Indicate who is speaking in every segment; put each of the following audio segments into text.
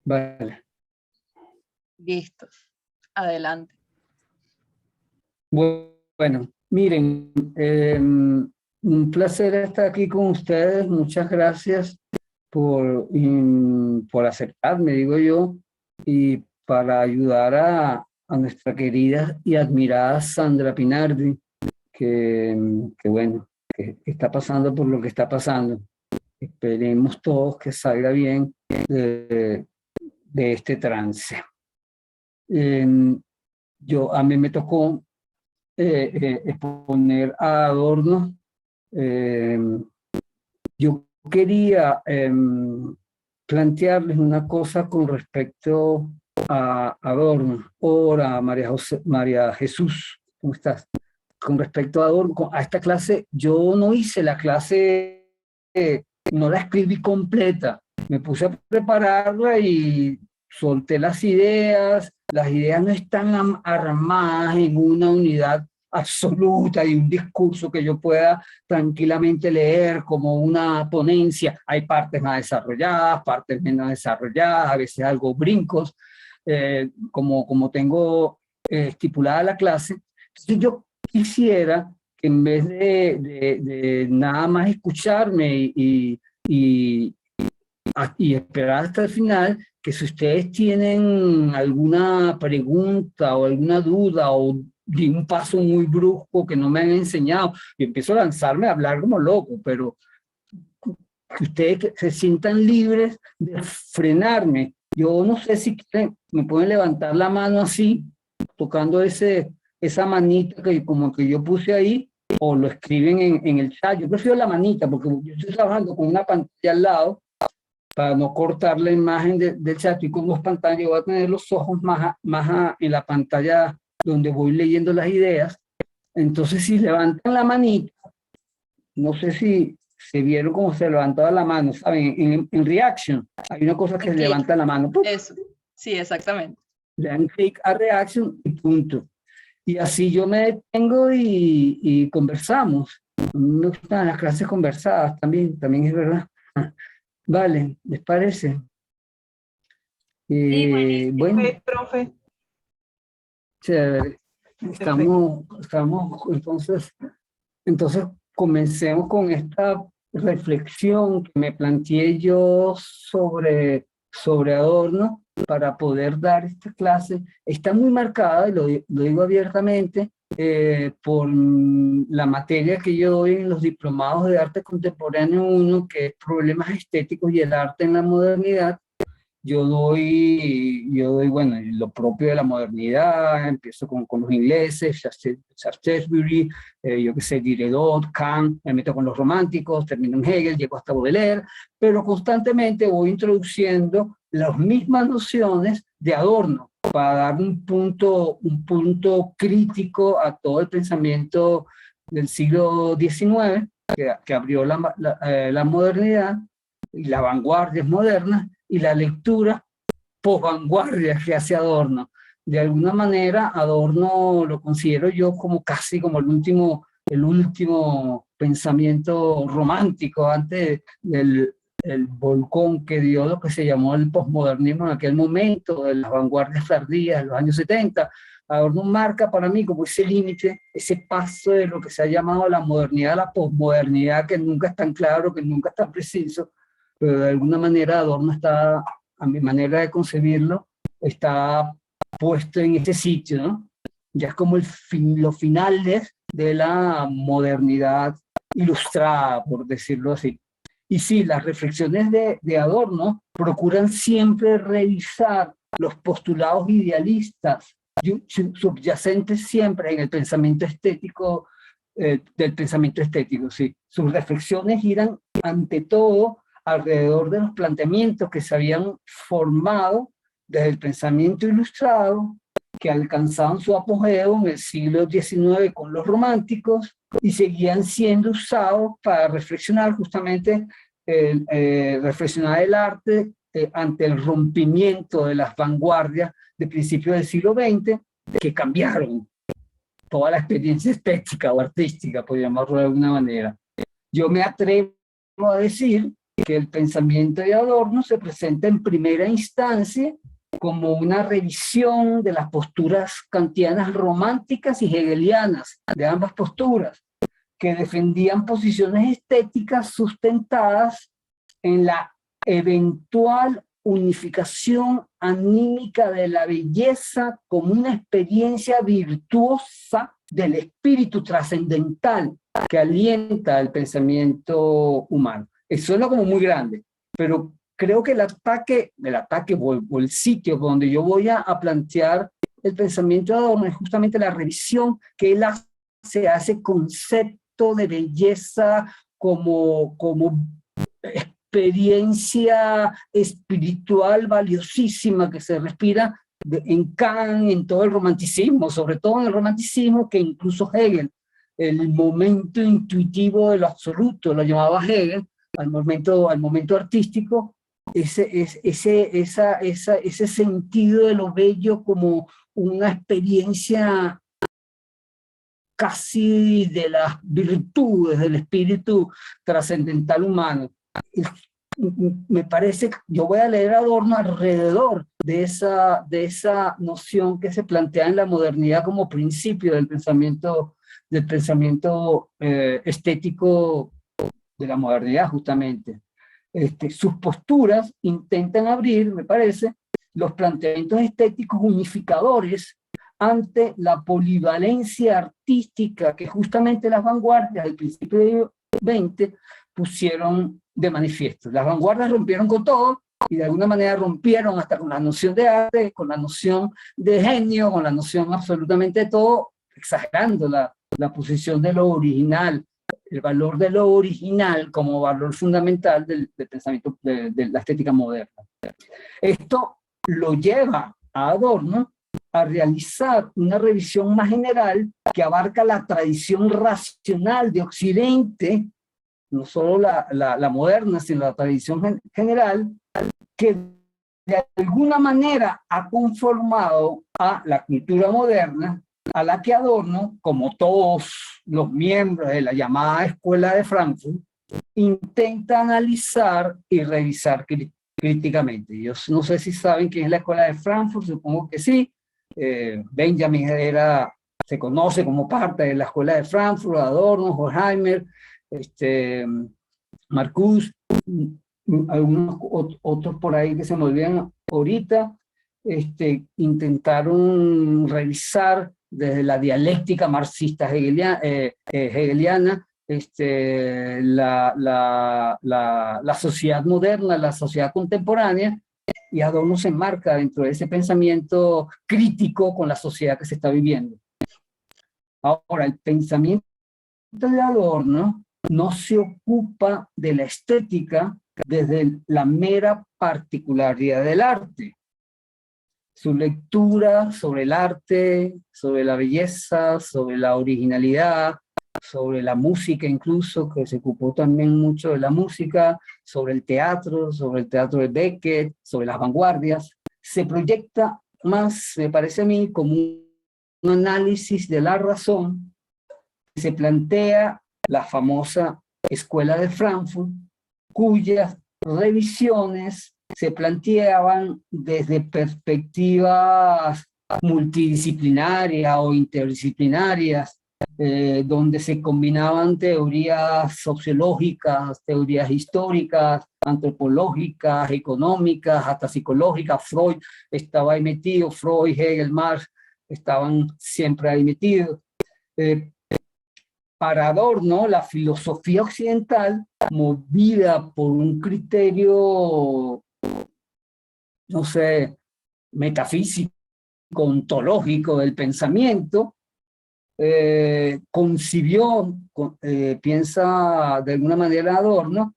Speaker 1: Vale.
Speaker 2: Listo. Adelante.
Speaker 1: Bueno, miren, un placer estar aquí con ustedes. Muchas gracias por aceptarme, digo yo, y para ayudar a nuestra querida y admirada Sandra Pinardi, que bueno, que está pasando por lo que está pasando. Esperemos todos que salga bien de este trance. A mí me tocó exponer a Adorno. Yo quería plantearles una cosa con respecto a Adorno. Hola, María Jesús, ¿cómo estás? Con respecto a Adorno, a esta clase, yo no hice la clase, no la escribí completa. Me puse a prepararla y solté las ideas no están armadas en una unidad absoluta y un discurso que yo pueda tranquilamente leer como una ponencia. Hay partes más desarrolladas, partes menos desarrolladas, a veces algo brincos, como tengo estipulada la clase. Entonces yo quisiera que en vez de nada más escucharme y esperar hasta el final, que si ustedes tienen alguna pregunta o alguna duda o de un paso muy brusco que no me han enseñado, yo empiezo a lanzarme a hablar como loco, pero que ustedes se sientan libres de frenarme. Yo no sé si quieren, me pueden levantar la mano así, tocando esa manita que como que yo puse ahí, o lo escriben en el chat. Yo prefiero la manita porque yo estoy trabajando con una pantalla al lado para no cortar la imagen del chat, y con dos pantallas voy a tener los ojos en la pantalla donde voy leyendo las ideas. Entonces, si levantan la manita, no sé si se vieron cómo se levantaba la mano, ¿saben? En Reaction hay una cosa que se levanta la mano. ¡Pum!
Speaker 2: Eso, sí, exactamente.
Speaker 1: Le dan clic a Reaction y punto. Y así yo me detengo y conversamos. A mí me gustan las clases conversadas también es verdad. Vale, ¿les parece?
Speaker 3: Sí,
Speaker 1: bueno,
Speaker 3: profe.
Speaker 1: chévere. Estamos entonces comencemos con esta reflexión que me planteé yo sobre Adorno para poder dar esta clase. Está muy marcada, y lo digo abiertamente, por la materia que yo doy en los diplomados de arte contemporáneo 1, que es problemas estéticos y el arte en la modernidad. Yo doy, bueno, lo propio de la modernidad. Empiezo con los ingleses, Shaftesbury, yo qué sé, Diderot, Kant, me meto con los románticos, termino en Hegel, llego hasta Baudelaire, pero constantemente voy introduciendo las mismas nociones de Adorno para dar un punto crítico a todo el pensamiento del siglo XIX, que abrió la modernidad y las vanguardias modernas, y la lectura posvanguardia que hace Adorno. De alguna manera, Adorno lo considero yo como casi como el último pensamiento romántico antes del el volcón que dio lo que se llamó el posmodernismo en aquel momento, de las vanguardias tardías de los años 70. Adorno marca para mí como ese límite, ese paso de lo que se ha llamado la modernidad a la posmodernidad, que nunca es tan claro, que nunca es tan preciso, pero de alguna manera Adorno está, a mi manera de concebirlo, está puesto en ese sitio, ¿no? Ya es como los finales de la modernidad ilustrada, por decirlo así. Y sí, las reflexiones de Adorno procuran siempre revisar los postulados idealistas subyacentes siempre en el pensamiento estético, del pensamiento estético, sí. Sus reflexiones giran ante todo alrededor de los planteamientos que se habían formado desde el pensamiento ilustrado, que alcanzaban su apogeo en el siglo XIX con los románticos y seguían siendo usados para reflexionar justamente, reflexionar el arte ante el rompimiento de las vanguardias de principios del siglo XX, que cambiaron toda la experiencia estética o artística, por llamarlo de alguna manera. Yo me atrevo a decir que el pensamiento de Adorno se presenta en primera instancia como una revisión de las posturas kantianas románticas y hegelianas, de ambas posturas, que defendían posiciones estéticas sustentadas en la eventual unificación anímica de la belleza como una experiencia virtuosa del espíritu trascendental que alienta el pensamiento humano. Eso suena como muy grande, pero creo que el ataque o el sitio donde yo voy a plantear el pensamiento de Adorno es justamente la revisión que él hace concepto de belleza como experiencia espiritual valiosísima que se respira en Kant, en todo el romanticismo, sobre todo en el romanticismo, que incluso Hegel, el momento intuitivo de lo absoluto, lo llamaba Hegel, al momento artístico, ese sentido de lo bello como una experiencia casi de las virtudes del espíritu trascendental humano. Me parece, yo voy a leer a Adorno alrededor de esa noción que se plantea en la modernidad como principio del pensamiento estético de la modernidad, justamente. Sus posturas intentan abrir, me parece, los planteamientos estéticos unificadores ante la polivalencia artística que justamente las vanguardias del principio del XX pusieron de manifiesto. Las vanguardias rompieron con todo y de alguna manera rompieron hasta con la noción de arte, con la noción de genio, con la noción absolutamente de todo, exagerando la posición de lo original, el valor de lo original como valor fundamental del pensamiento de la estética moderna. Esto lo lleva a Adorno a realizar una revisión más general que abarca la tradición racional de Occidente, no solo la moderna, sino la tradición general, que de alguna manera ha conformado a la cultura moderna, a la que Adorno, como todos los miembros de la llamada Escuela de Frankfurt, intenta analizar y revisar críticamente. Yo no sé si saben quién es la Escuela de Frankfurt, supongo que sí. Benjamin se conoce como parte de la Escuela de Frankfurt, Adorno, Horkheimer, Marcuse, algunos otros por ahí que se me olvidan ahorita, intentaron revisar desde la dialéctica marxista hegeliana la sociedad moderna, la sociedad contemporánea, y Adorno se enmarca dentro de ese pensamiento crítico con la sociedad que se está viviendo. Ahora, el pensamiento de Adorno no se ocupa de la estética desde la mera particularidad del arte. Su lectura sobre el arte, sobre la belleza, sobre la originalidad, sobre la música incluso, que se ocupó también mucho de la música, sobre el teatro de Beckett, sobre las vanguardias, se proyecta más, me parece a mí, como un análisis de la razón. Se plantea la famosa Escuela de Frankfurt, cuyas revisiones se planteaban desde perspectivas multidisciplinarias o interdisciplinarias, donde se combinaban teorías sociológicas, teorías históricas, antropológicas, económicas, hasta psicológicas. Freud estaba ahí metido, Freud, Hegel, Marx estaban siempre ahí metidos. Para Adorno, la filosofía occidental, movida por un criterio, no sé, metafísico, ontológico del pensamiento, piensa de alguna manera Adorno,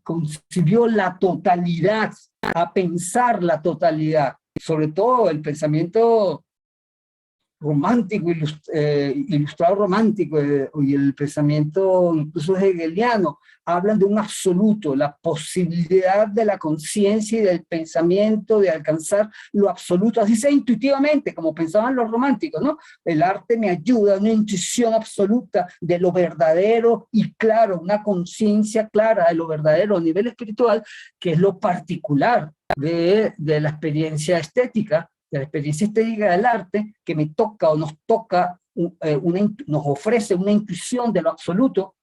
Speaker 1: concibió la totalidad, a pensar la totalidad, sobre todo el pensamiento romántico, ilustrado romántico y el pensamiento incluso hegeliano hablan de un absoluto, la posibilidad de la conciencia y del pensamiento de alcanzar lo absoluto, así sea intuitivamente, como pensaban los románticos, ¿no? El arte me ayuda a una intuición absoluta de lo verdadero y claro, una conciencia clara de lo verdadero a nivel espiritual, que es lo particular de la experiencia estética, de la experiencia estética del arte, que me toca o nos toca, nos ofrece una intuición de lo absoluto,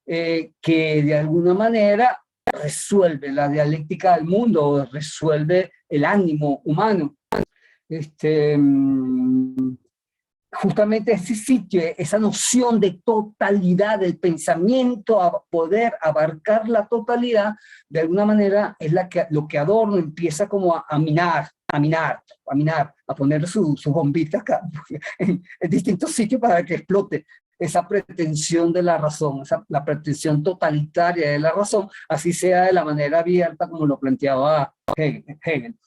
Speaker 1: que de alguna manera resuelve la dialéctica del mundo, o resuelve el ánimo humano. Justamente ese sitio, esa noción de totalidad del pensamiento, a poder abarcar la totalidad, de alguna manera es lo que Adorno empieza como a minar, a poner su bombita acá, en distintos sitios para que explote esa pretensión de la razón, la pretensión totalitaria de la razón, así sea de la manera abierta como lo planteaba Hegel.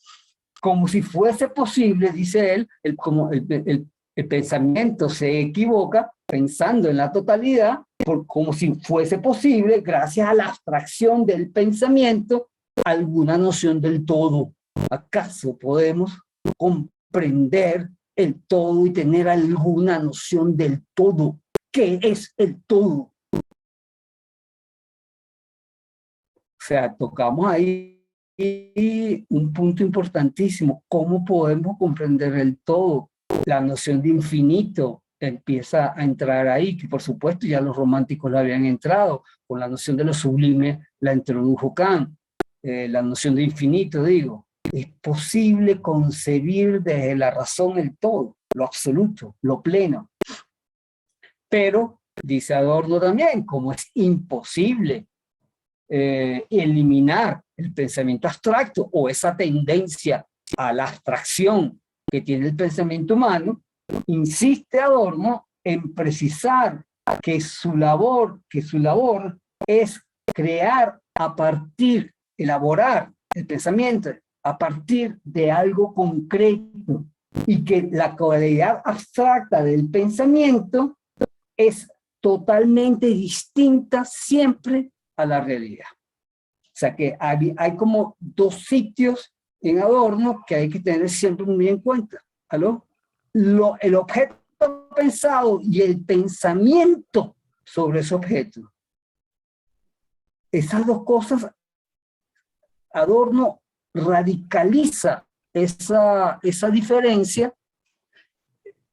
Speaker 1: Como si fuese posible, dice él, el pensamiento se equivoca pensando en la totalidad, como si fuese posible, gracias a la abstracción del pensamiento, alguna noción del todo. ¿Acaso podemos comprender el todo y tener alguna noción del todo? ¿Qué es el todo? O sea, tocamos ahí un punto importantísimo. ¿Cómo podemos comprender el todo? La noción de infinito empieza a entrar ahí, que por supuesto ya los románticos la habían entrado, con la noción de lo sublime la introdujo Kant, la noción de infinito, digo. Es posible concebir desde la razón el todo, lo absoluto, lo pleno. Pero, dice Adorno también, como es imposible eliminar el pensamiento abstracto o esa tendencia a la abstracción que tiene el pensamiento humano, insiste Adorno en precisar que su labor es crear a partir, elaborar el pensamiento a partir de algo concreto, y que la cualidad abstracta del pensamiento es totalmente distinta siempre a la realidad. O sea que hay como dos sitios en Adorno que hay que tener siempre muy en cuenta. ¿Aló? El objeto pensado y el pensamiento sobre ese objeto. Esas dos cosas, Adorno radicaliza esa diferencia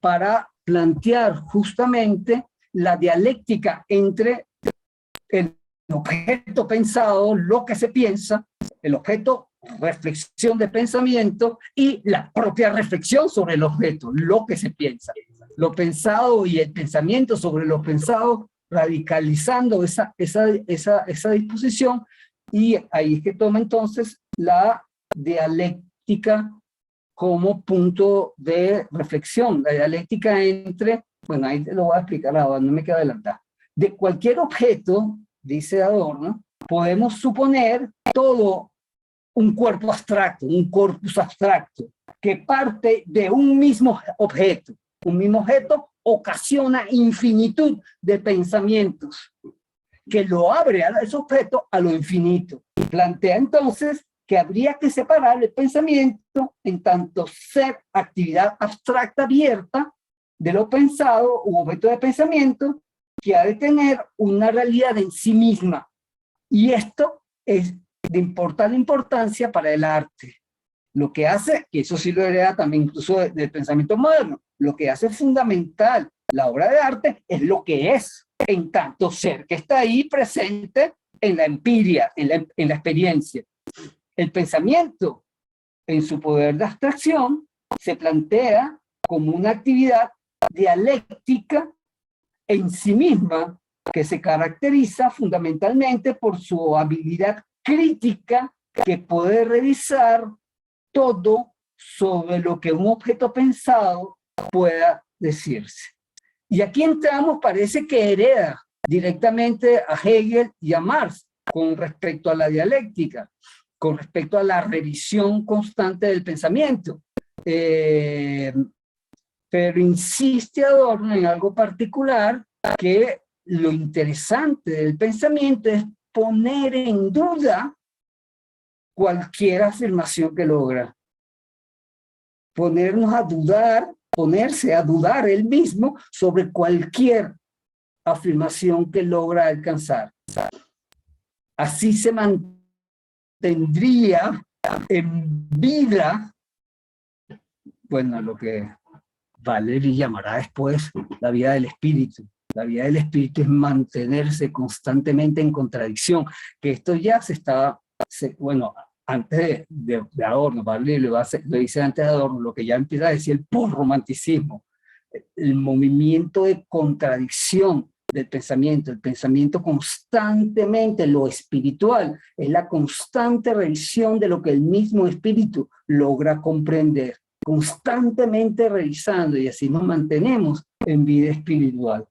Speaker 1: para plantear justamente la dialéctica entre el objeto pensado, lo que se piensa, el objeto reflexión de pensamiento, y la propia reflexión sobre el objeto, lo que se piensa. Lo pensado y el pensamiento sobre lo pensado, radicalizando esa disposición, y ahí es que toma entonces la dialéctica como punto de reflexión, la dialéctica entre, bueno, ahí te lo voy a explicar ahora, no me queda adelantar. De cualquier objeto, dice Adorno, podemos suponer todo un cuerpo abstracto, un corpus abstracto, que parte de un mismo objeto. Un mismo objeto ocasiona infinitud de pensamientos, que lo abre a ese objeto a lo infinito. Plantea entonces que habría que separar el pensamiento en tanto ser actividad abstracta abierta de lo pensado u objeto de pensamiento, que ha de tener una realidad en sí misma. Y esto es de importante importancia para el arte. Lo que hace, que eso sí lo hereda también incluso del pensamiento moderno, lo que hace fundamental la obra de arte es lo que es, en tanto ser que está ahí presente en la empiria, en la experiencia. El pensamiento, en su poder de abstracción, se plantea como una actividad dialéctica en sí misma, que se caracteriza fundamentalmente por su habilidad crítica, que puede revisar todo sobre lo que un objeto pensado pueda decirse. Y aquí entramos, parece que hereda directamente a Hegel y a Marx con respecto a la dialéctica, con respecto a la revisión constante del pensamiento. Pero insiste Adorno en algo particular, que lo interesante del pensamiento es poner en duda cualquier afirmación que logra. Ponernos a dudar, ponerse a dudar él mismo sobre cualquier afirmación que logra alcanzar. Así se mantendría en vida, bueno, lo que Valéry llamará después la vida del espíritu. La vida del espíritu es mantenerse constantemente en contradicción, que esto ya bueno, antes de Adorno, Valéry lo dice antes de Adorno, lo que ya empieza a decir el postromanticismo, el movimiento de contradicción del pensamiento, el pensamiento constantemente, lo espiritual, es la constante revisión de lo que el mismo espíritu logra comprender, constantemente revisando, y así nos mantenemos en vida espiritual.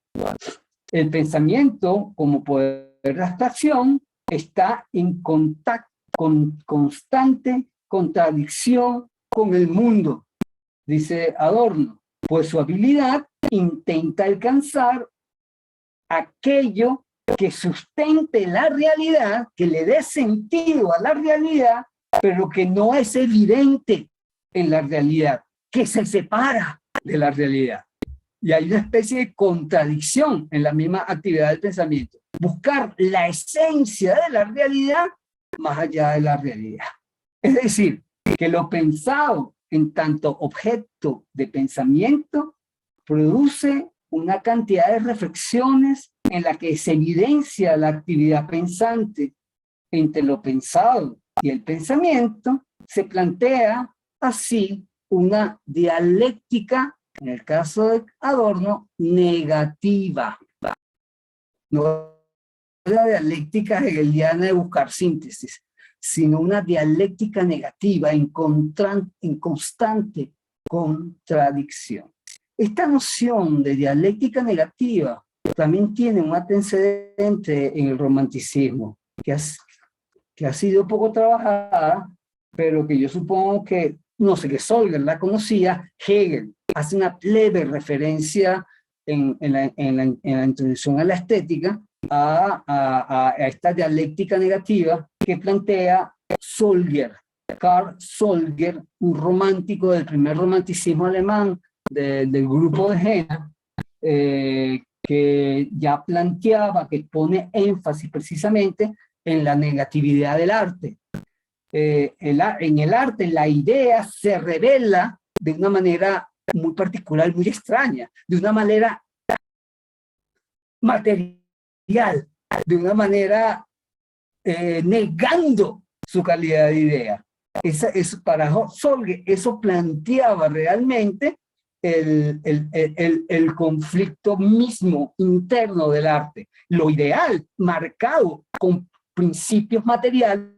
Speaker 1: El pensamiento, como poder de abstracción, está en contacto, con constante contradicción con el mundo, dice Adorno, pues su habilidad intenta alcanzar aquello que sustente la realidad, que le dé sentido a la realidad, pero que no es evidente en la realidad, que se separa de la realidad. Y hay una especie de contradicción en la misma actividad del pensamiento. Buscar la esencia de la realidad más allá de la realidad. Es decir, que lo pensado en tanto objeto de pensamiento produce una cantidad de reflexiones en la que se evidencia la actividad pensante. Entre lo pensado y el pensamiento se plantea así una dialéctica, en el caso de Adorno, negativa. No la dialéctica hegeliana de buscar síntesis, sino una dialéctica negativa en constante contradicción. Esta noción de dialéctica negativa también tiene un antecedente en el romanticismo, que ha sido poco trabajada, pero que yo supongo que, no sé, que Solger la conocía. Hegel hace una leve referencia en la introducción a la estética a esta dialéctica negativa que plantea Solger, Karl Solger, un romántico del primer romanticismo alemán, del grupo de Jena, que ya planteaba, que pone énfasis precisamente en la negatividad del arte. En el arte la idea se revela de una manera muy particular, muy extraña, de una manera material, de una manera negando su calidad de idea. Para Solger eso planteaba realmente el conflicto mismo interno del arte, lo ideal marcado con principios materiales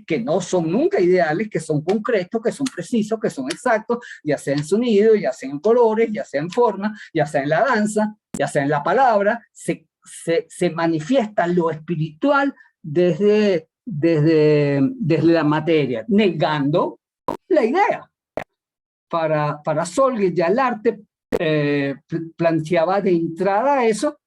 Speaker 1: que no son nunca ideales, que son concretos, que son precisos, que son exactos, ya sea en sonido, ya sea en colores, ya sea en forma, ya sea en la danza, ya sea en la palabra. Se manifiesta lo espiritual desde la materia, negando la idea. Para Solger ya el arte planteaba de entrada eso,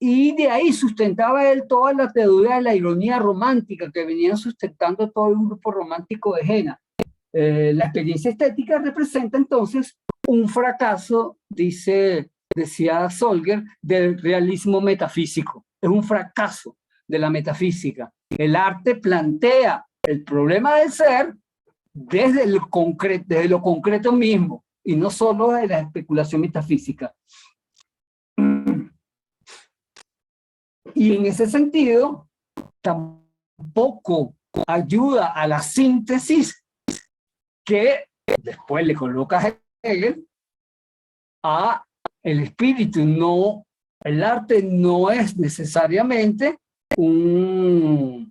Speaker 1: y de ahí sustentaba él toda la teoría de la ironía romántica que venían sustentando todo el grupo romántico de Jena. La experiencia estética representa entonces un fracaso, decía Solger, del realismo metafísico. Es un fracaso de la metafísica. El arte plantea el problema del ser desde lo concreto mismo, y no solo de la especulación metafísica. Y en ese sentido, tampoco ayuda a la síntesis que después le coloca a Hegel a el espíritu. No, el arte no es necesariamente un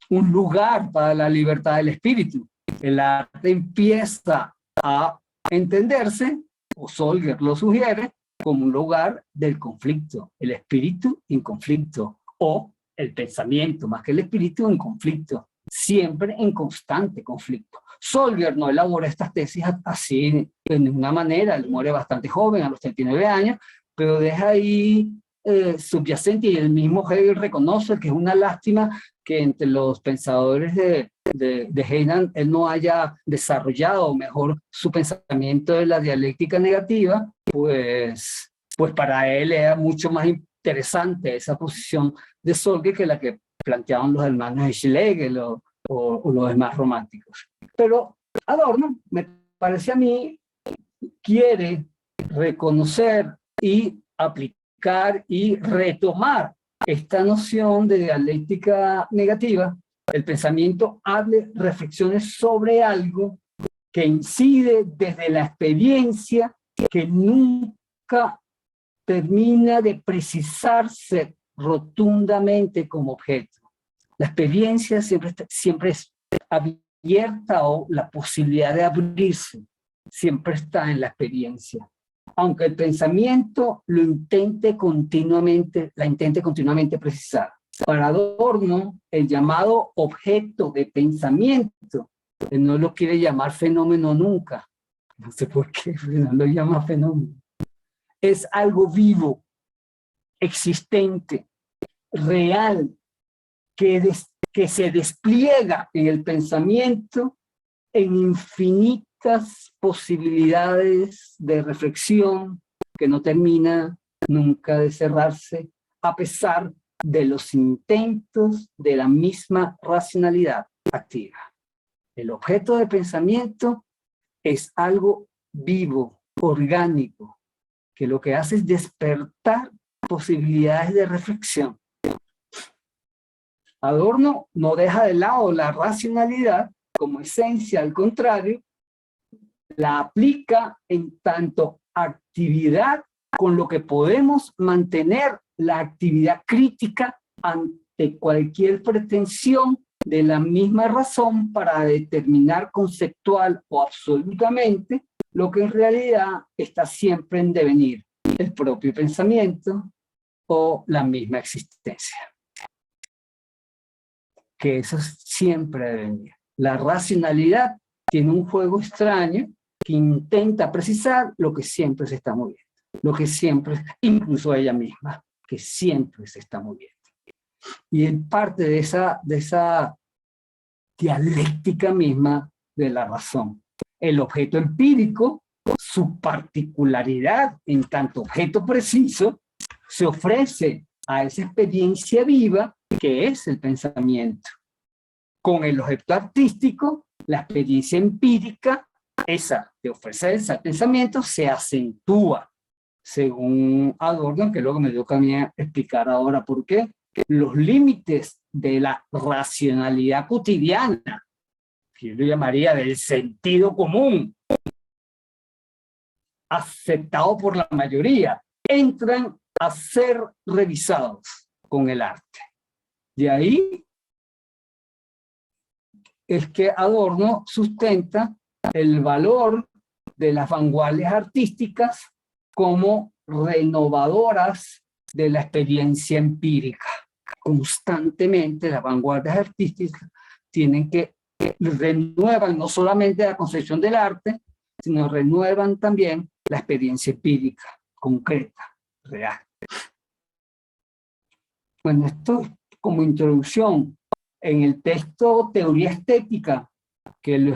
Speaker 1: lugar para la libertad del espíritu. El arte empieza a entenderse, o Solger lo sugiere, como un lugar del conflicto, el espíritu en conflicto, o el pensamiento, más que el espíritu, en conflicto. siempre en constante conflicto. Solger no elabora estas tesis así de ninguna manera, él muere bastante joven, a los 39 años, pero deja ahí subyacente, y el mismo Hegel reconoce que es una lástima que entre los pensadores de Hegel él no haya desarrollado mejor su pensamiento de la dialéctica negativa, pues para él era mucho más interesante esa posición de Solger que la que planteaban los hermanos Schlegel o los demás románticos. Pero Adorno, me parece a mí, quiere reconocer y aplicar y retomar esta noción de dialéctica negativa. El pensamiento hable reflexiones sobre algo que incide desde la experiencia, que nunca termina de precisarse rotundamente como objeto. La experiencia siempre es abierta, o la posibilidad de abrirse siempre está en la experiencia. Aunque el pensamiento la intente continuamente precisar. Para Adorno, el llamado objeto de pensamiento, él no lo quiere llamar fenómeno nunca. No sé por qué, no lo llama fenómeno. Es algo vivo, existente, real, que se despliega en el pensamiento en infinitas posibilidades de reflexión que no termina nunca de cerrarse, a pesar de los intentos de la misma racionalidad activa. El objeto de pensamiento es algo vivo, orgánico, que lo que hace es despertar posibilidades de reflexión. Adorno no deja de lado la racionalidad como esencia, al contrario, la aplica en tanto actividad con lo que podemos mantener la actividad crítica ante cualquier pretensión de la misma razón para determinar conceptual o absolutamente lo que en realidad está siempre en devenir, el propio pensamiento o la misma existencia. Que eso siempre debe venir. La racionalidad tiene un juego extraño que intenta precisar lo que siempre se está moviendo, lo que siempre, incluso ella misma, que siempre se está moviendo. Y en parte de esa dialéctica misma de la razón. El objeto empírico, su particularidad en tanto objeto preciso, se ofrece a esa experiencia viva que es el pensamiento. Con el objeto artístico, la experiencia empírica, esa de ofrecerse al pensamiento, se acentúa, según Adorno, que luego me dio a mí a explicar ahora por qué. Los límites de la racionalidad cotidiana, que yo lo llamaría del sentido común, aceptado por la mayoría, entran a ser revisados con el arte. De ahí es que Adorno sustenta el valor de las vanguardias artísticas como renovadoras de la experiencia empírica. Constantemente las vanguardias artísticas renuevan no solamente la concepción del arte, sino renuevan también la experiencia empírica, concreta, real. Bueno, esto como introducción. En el texto Teoría Estética, que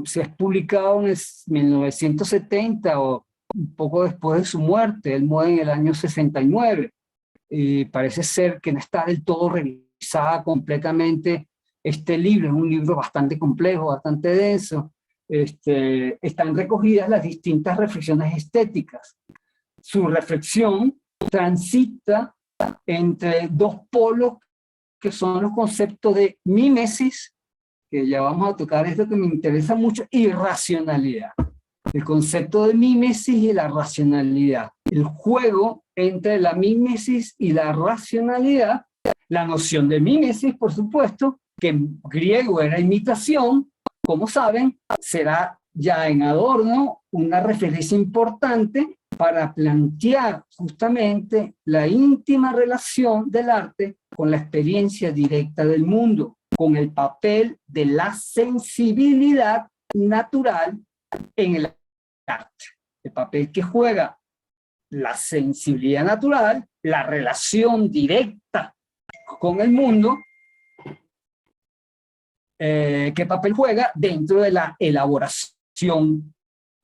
Speaker 1: se ha publicado en 1970 o un poco después de su muerte, él muere en el año 69, y parece ser que no está del todo revisada completamente este libro. Es un libro bastante complejo, bastante denso. Están recogidas las distintas reflexiones estéticas. Su reflexión transita entre dos polos que son los conceptos de mímesis, que ya vamos a tocar esto que me interesa mucho, y racionalidad. El concepto de mímesis y la racionalidad. El juego entre la mímesis y la racionalidad. La noción de mímesis, por supuesto, que en griego era imitación, como saben, será ya en Adorno una referencia importante para plantear justamente la íntima relación del arte con la experiencia directa del mundo. con el papel de la sensibilidad natural en el arte. El papel que juega la sensibilidad natural, la relación directa con el mundo, qué papel juega dentro de la elaboración,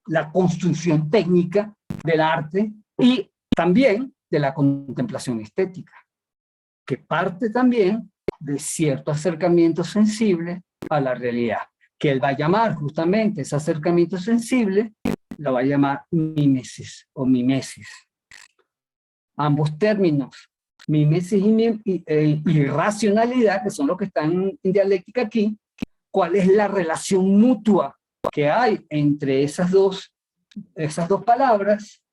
Speaker 1: la construcción técnica del arte y también de la contemplación estética, que parte también de cierto acercamiento sensible a la realidad, que él va a llamar justamente ese acercamiento sensible, lo va a llamar mímesis o mimesis. Ambos términos, mimesis y racionalidad, que son los que están en dialéctica aquí, ¿cuál es la relación mutua que hay entre esas dos palabras?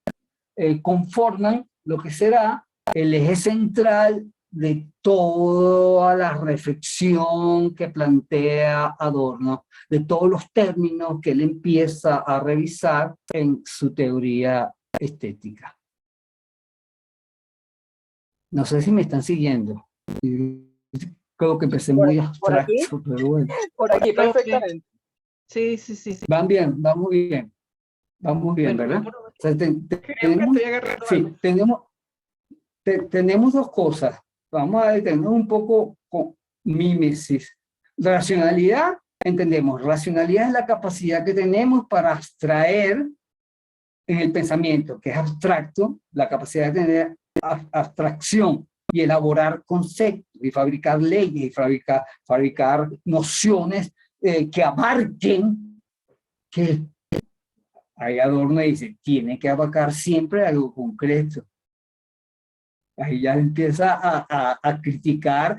Speaker 1: Conforman lo que será el eje central de toda la reflexión que plantea Adorno, de todos los términos que él empieza a revisar en su teoría estética. No sé si me están siguiendo. Creo que empecé muy abstracto, pero bueno.
Speaker 3: Por aquí, perfectamente. Sí.
Speaker 1: Van bien, vamos bien. Vamos bien, ¿verdad? O sea, tenemos dos cosas. Vamos a detenernos un poco con mímesis. Racionalidad, entendemos. Racionalidad es la capacidad que tenemos para abstraer en el pensamiento, que es abstracto, la capacidad de tener abstracción y elaborar conceptos y fabricar leyes y fabricar nociones que abarquen, que ahí Adorno dice, tiene que abarcar siempre algo concreto. Ahí ya empieza a criticar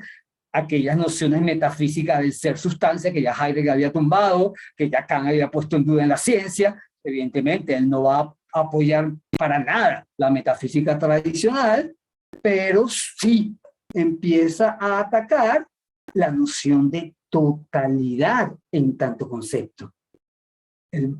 Speaker 1: aquellas nociones metafísicas del ser sustancia que ya Heidegger había tumbado, que ya Kant había puesto en duda en la ciencia. Evidentemente, él no va a apoyar para nada la metafísica tradicional, pero sí empieza a atacar la noción de totalidad en tanto concepto. Él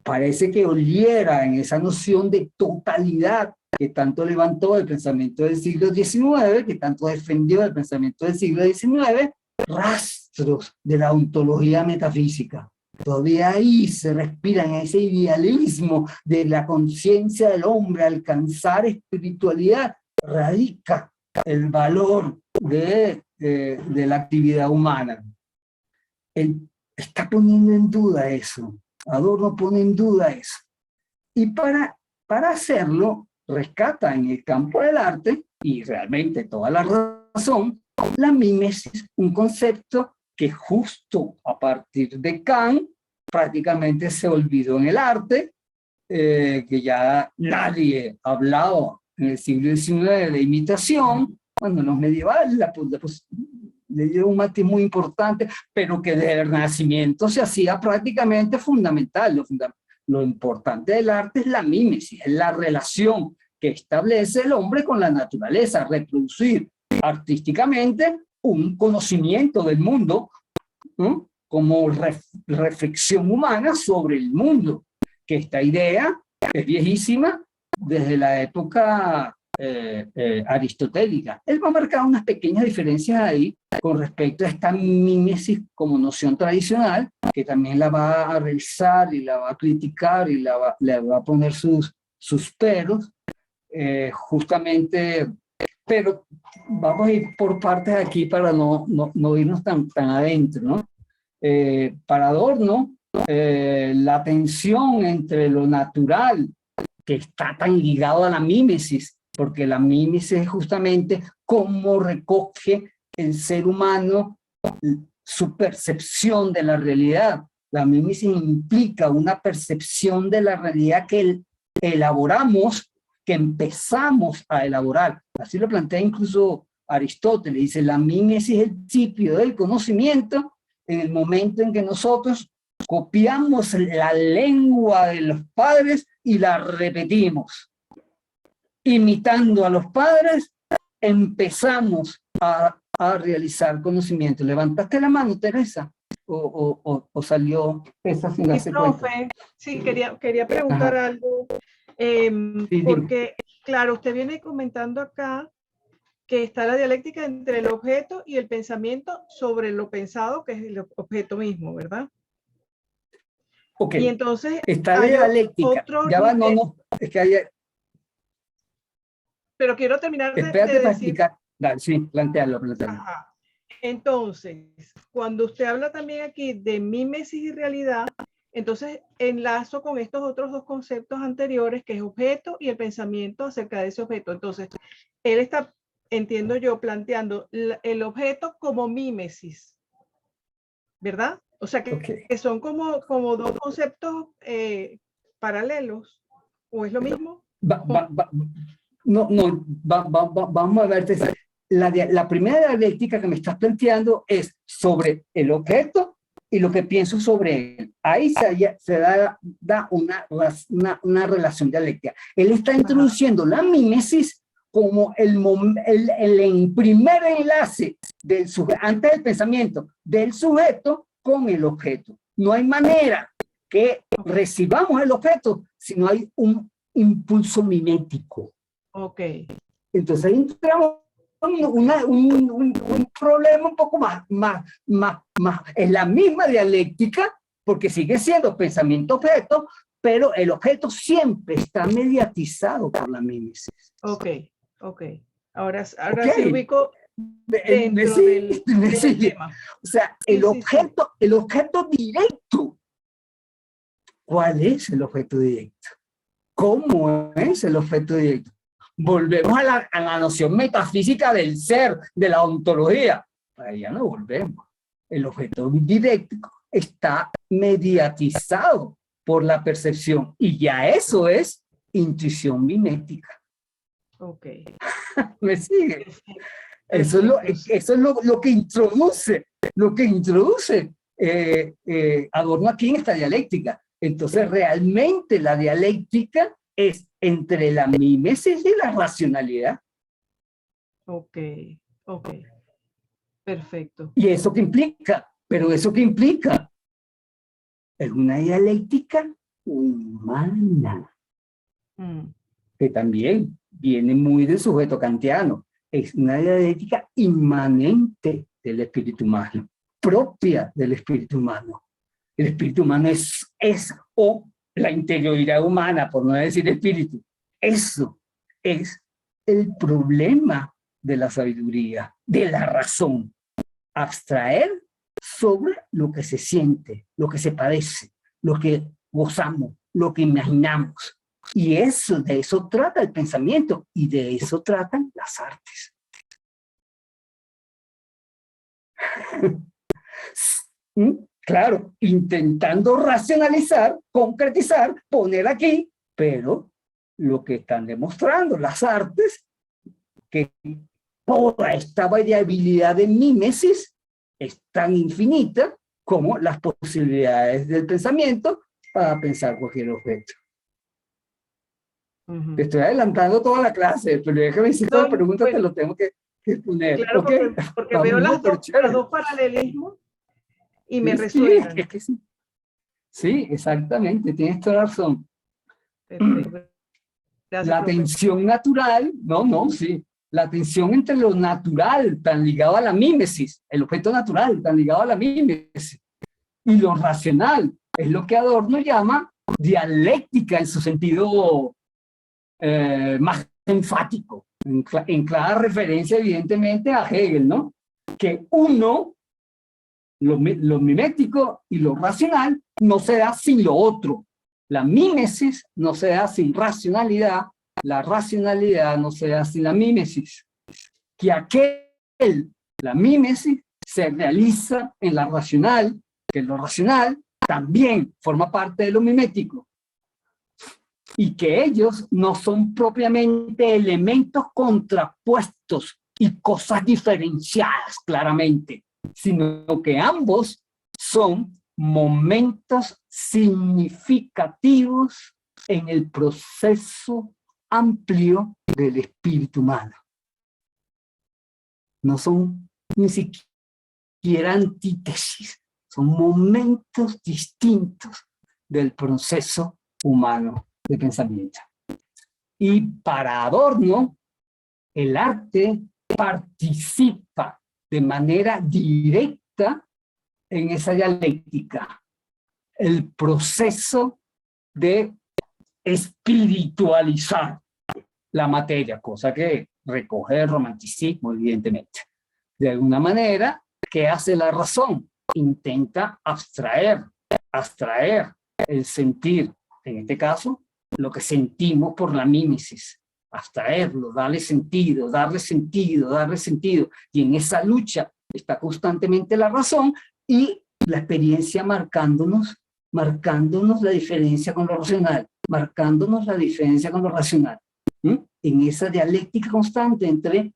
Speaker 1: parece que oliera en esa noción de totalidad que tanto levantó el pensamiento del siglo XIX, que tanto defendió el pensamiento del siglo XIX, rastros de la ontología metafísica. Todavía ahí se respira en ese idealismo de la conciencia del hombre, alcanzar espiritualidad, radica el valor de la actividad humana. Él está poniendo en duda eso. Adorno pone en duda eso. Y para hacerlo, rescata en el campo del arte, y realmente toda la razón, la mímesis, un concepto que justo a partir de Kant prácticamente se olvidó en el arte, que ya nadie ha hablado en el siglo XIX de imitación, cuando los medievales le dio un matiz muy importante, pero que desde el Renacimiento se hacía prácticamente fundamental. Lo importante del arte es la mímesis, es la relación que establece el hombre con la naturaleza, reproducir artísticamente un conocimiento del mundo, ¿no?, como reflexión humana sobre el mundo, que esta idea es viejísima desde la época aristotélica. Él va a marcar unas pequeñas diferencias ahí con respecto a esta mímesis como noción tradicional, que también la va a revisar y la va a criticar y le va a poner sus peros, justamente, pero vamos a ir por partes aquí para no irnos tan adentro, ¿no? Para Adorno, la tensión entre lo natural, que está tan ligado a la mímesis, porque la mímesis es justamente cómo recoge el ser humano su percepción de la realidad. La mímesis implica una percepción de la realidad que elaboramos, que empezamos a elaborar. Así lo plantea incluso Aristóteles. Dice, la mímesis es el principio del conocimiento en el momento en que nosotros copiamos la lengua de los padres y la repetimos. Imitando a los padres, empezamos a realizar conocimiento. ¿Levantaste la mano, Teresa? ¿O salió esa sin darse cuenta?
Speaker 3: Profe, sí, quería preguntar algo.
Speaker 1: Sí,
Speaker 3: porque, claro, usted viene comentando acá que está la dialéctica entre el objeto y el pensamiento sobre lo pensado, que es el objeto mismo, ¿verdad?
Speaker 1: Ok,
Speaker 3: Y entonces
Speaker 1: está la
Speaker 3: hay
Speaker 1: dialéctica.
Speaker 3: otro,
Speaker 1: Ya va, no, es que hay,
Speaker 3: pero quiero terminar de
Speaker 1: espérate para
Speaker 3: decir.
Speaker 1: explicar. Dale, sí, plantearlo.
Speaker 3: Ajá. Entonces, cuando usted habla también aquí de mímesis y realidad, entonces enlazo con estos otros dos conceptos anteriores, que es objeto y el pensamiento acerca de ese objeto. Entonces, él está, entiendo yo, planteando el objeto como mímesis, ¿verdad? O sea, que son como dos conceptos paralelos, ¿o es lo mismo?
Speaker 1: Vamos a ver. La primera dialéctica que me estás planteando es sobre el objeto y lo que pienso sobre él. Ahí se da una relación dialéctica. Él está introduciendo la mímesis como el primer enlace antes del pensamiento del sujeto con el objeto. No hay manera que recibamos el objeto si no hay un impulso mimético.
Speaker 3: Ok.
Speaker 1: Entonces entramos un problema un poco más. Es la misma dialéctica, porque sigue siendo pensamiento-objeto, pero el objeto siempre está mediatizado por la mímesis.
Speaker 3: Ok. Ahora
Speaker 1: Okay.
Speaker 3: sí ubico dentro del tema.
Speaker 1: O sea, el objeto directo. ¿Cuál es el objeto directo? ¿Cómo es el objeto directo? Volvemos a la noción metafísica del ser, de la ontología. Ahí ya no volvemos. El objeto directo está mediatizado por la percepción y ya eso es intuición mimética.
Speaker 3: Ok.
Speaker 1: ¿Me sigue? Eso es lo que introduce Adorno aquí en esta dialéctica. Entonces, realmente la dialéctica es entre la mímesis y la racionalidad.
Speaker 3: Ok. Perfecto.
Speaker 1: ¿Y eso qué implica? Pero eso qué implica es una dialéctica humana, que también viene muy del sujeto kantiano. Es una dialéctica inmanente del espíritu humano, propia del espíritu humano. El espíritu humano es o la interioridad humana, por no decir espíritu. Eso es el problema de la sabiduría, de la razón. Abstraer sobre lo que se siente, lo que se padece, lo que gozamos, lo que imaginamos. Y de eso trata el pensamiento y de eso tratan las artes. Claro, intentando racionalizar, concretizar, poner aquí, pero lo que están demostrando las artes, que toda esta variabilidad de mímesis es tan infinita como las posibilidades del pensamiento para pensar cualquier objeto. Te estoy adelantando toda la clase, pero déjame decir toda la pregunta, te lo tengo que poner.
Speaker 3: Claro,
Speaker 1: ¿Okay?
Speaker 3: porque veo los dos paralelismos y me resuenan.
Speaker 1: Sí, es que sí. Sí, exactamente, tienes toda la razón.
Speaker 3: Perfecto. Gracias,
Speaker 1: la tensión natural, sí. La tensión entre lo natural, tan ligado a la mímesis, el objeto natural, tan ligado a la mímesis, y lo racional, es lo que Adorno llama dialéctica en su sentido más enfático, en clara referencia evidentemente a Hegel, ¿no? Que uno, lo mimético y lo racional, no se da sin lo otro. La mímesis no se da sin racionalidad, la racionalidad no se da sin la mímesis. Que la mímesis, se realiza en la racional, que lo racional también forma parte de lo mimético. Y que ellos no son propiamente elementos contrapuestos y cosas diferenciadas claramente, sino que ambos son momentos significativos en el proceso amplio del espíritu humano. No son ni siquiera antítesis, son momentos distintos del proceso humano de pensamiento. Y para Adorno, el arte participa de manera directa en esa dialéctica. El proceso de espiritualizar la materia, cosa que recoge el romanticismo, evidentemente. De alguna manera, ¿qué hace la razón? Intenta abstraer el sentir, en este caso, lo que sentimos por la mímesis, abstraerlo, darle sentido. Y en esa lucha está constantemente la razón y la experiencia marcándonos la diferencia con lo racional, En esa dialéctica constante entre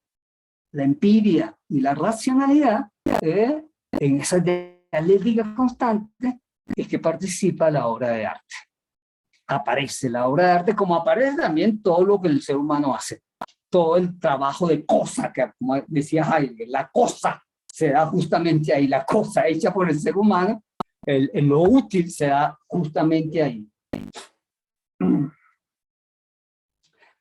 Speaker 1: la empiria y la racionalidad, en esa dialéctica constante es que participa la obra de arte. Aparece la obra de arte como aparece también todo lo que el ser humano hace. Todo el trabajo de cosa, que como decía Heidegger, la cosa se da justamente ahí, la cosa hecha por el ser humano, lo útil se da justamente ahí.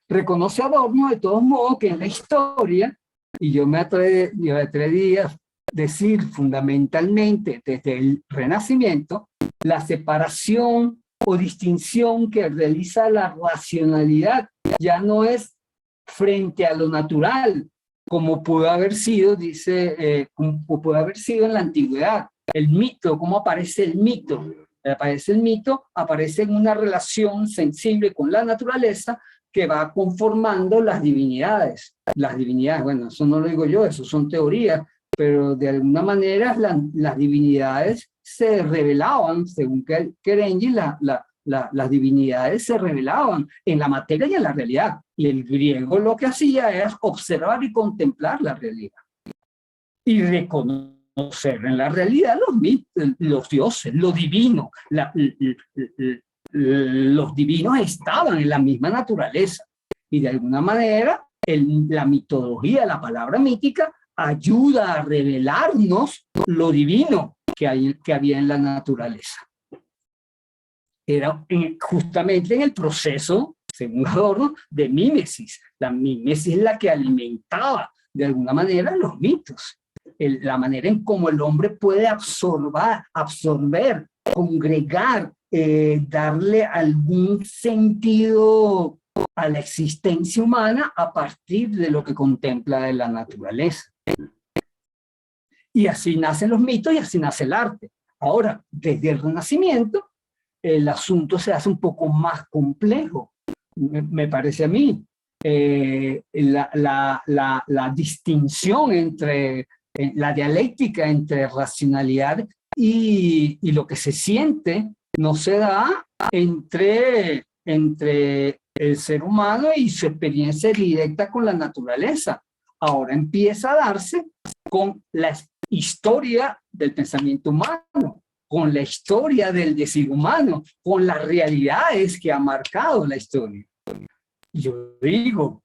Speaker 1: Reconoce Adorno de todos modos que en la historia, y yo me atrevería a decir fundamentalmente desde el Renacimiento, la separación o distinción que realiza la racionalidad ya no es frente a lo natural, como pudo haber sido, como pudo haber sido en la antigüedad. El mito, ¿cómo aparece el mito? Aparece en una relación sensible con la naturaleza que va conformando las divinidades. Las divinidades, bueno, eso no lo digo yo, eso son teorías, pero de alguna manera las divinidades se revelaban, según Kerenyi, las divinidades se revelaban en la materia y en la realidad. Y el griego lo que hacía era observar y contemplar la realidad. Y reconocer en la realidad los dioses, lo divino. Los divinos estaban en la misma naturaleza. Y de alguna manera, la mitología, la palabra mítica, ayuda a revelarnos lo divino que había en la naturaleza. Era justamente en el proceso, según Adorno, de mímesis. La mímesis es la que alimentaba de alguna manera los mitos. La manera en cómo el hombre puede absorber, congregar, darle algún sentido a la existencia humana a partir de lo que contempla de la naturaleza. Y así nacen los mitos y así nace el arte. Ahora, desde el Renacimiento, el asunto se hace un poco más complejo, me parece a mí. La distinción entre la dialéctica entre racionalidad y lo que se siente no se da entre el ser humano y su experiencia directa con la naturaleza. Ahora empieza a darse con la historia del pensamiento humano, con la historia del decir humano, con las realidades que ha marcado la historia. Yo digo,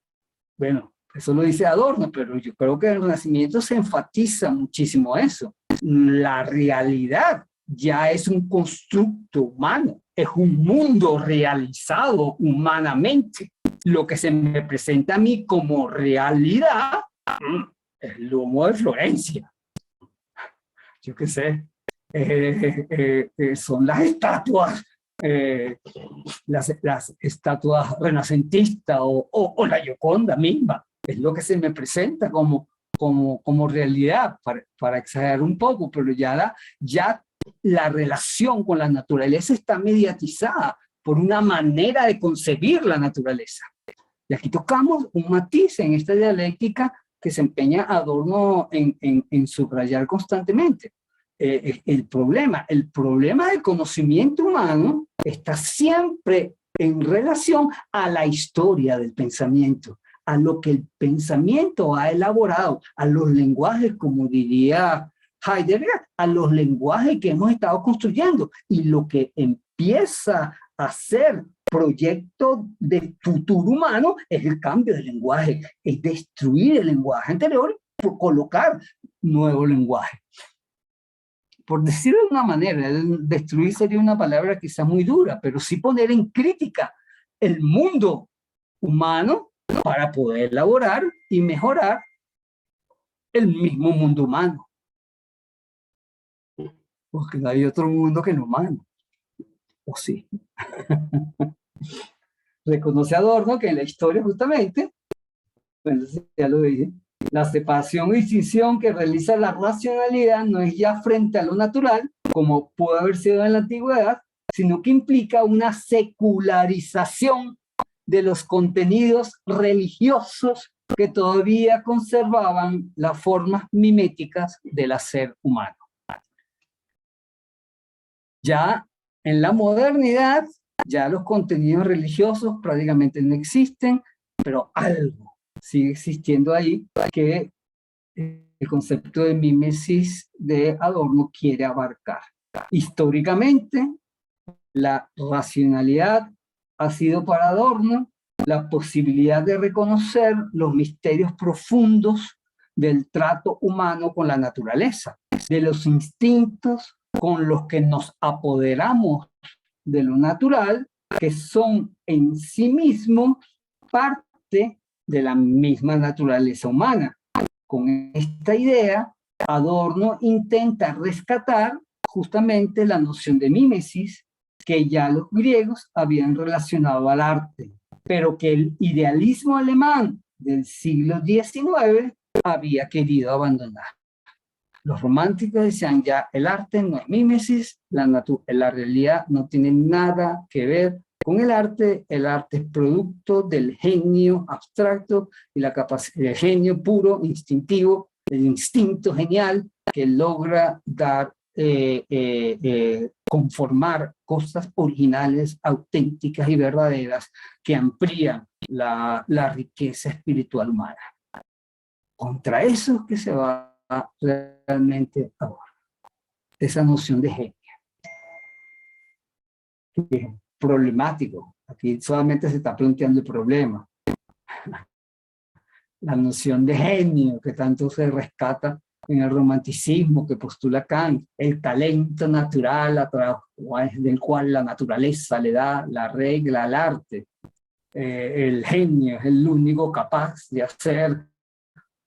Speaker 1: bueno, eso lo dice Adorno, pero yo creo que en el Renacimiento se enfatiza muchísimo eso. La realidad ya es un constructo humano, es un mundo realizado humanamente. Lo que se me presenta a mí como realidad es el Duomo de Florencia. Yo qué sé, son las estatuas, las estatuas renacentistas o la Gioconda misma. Es lo que se me presenta como realidad, para exagerar un poco, pero ya la relación con la naturaleza está mediatizada por una manera de concebir la naturaleza. Y aquí tocamos un matiz en esta dialéctica que se empeña Adorno en subrayar constantemente. El problema del conocimiento humano está siempre en relación a la historia del pensamiento, a lo que el pensamiento ha elaborado, a los lenguajes, como diría Heidegger, a los lenguajes que hemos estado construyendo, y lo que empieza a ser proyecto de futuro humano es el cambio de lenguaje, es destruir el lenguaje anterior por colocar nuevo lenguaje. Por decirlo de una manera, destruir sería una palabra quizá muy dura, pero sí poner en crítica el mundo humano para poder elaborar y mejorar el mismo mundo humano. Porque no hay otro mundo que el humano. ¿O sí? Reconoce Adorno que en la historia justamente, bueno, ya lo dije, la separación y distinción que realiza la racionalidad no es ya frente a lo natural, como pudo haber sido en la antigüedad, sino que implica una secularización de los contenidos religiosos que todavía conservaban las formas miméticas del hacer humano. Ya en la modernidad, ya los contenidos religiosos prácticamente no existen, pero algo sigue existiendo ahí que el concepto de mímesis de Adorno quiere abarcar. Históricamente, la racionalidad ha sido para Adorno la posibilidad de reconocer los misterios profundos del trato humano con la naturaleza, de los instintos con los que nos apoderamos de lo natural, que son en sí mismos parte de la misma naturaleza humana. Con esta idea, Adorno intenta rescatar justamente la noción de mímesis que ya los griegos habían relacionado al arte, pero que el idealismo alemán del siglo XIX había querido abandonar. Los románticos decían ya, el arte no es mímesis, la realidad no tiene nada que ver con el arte es producto del genio abstracto y la capacidad, el genio puro, instintivo, el instinto genial que logra dar, conformar cosas originales, auténticas y verdaderas que amplían la riqueza espiritual humana. Contra eso es que se va realmente ahora, esa noción de genio. Que es problemático. Aquí solamente se está planteando el problema. La noción de genio que tanto se rescata en el romanticismo que postula Kant, el talento natural a través del cual la naturaleza le da la regla al arte. El genio es el único capaz de hacer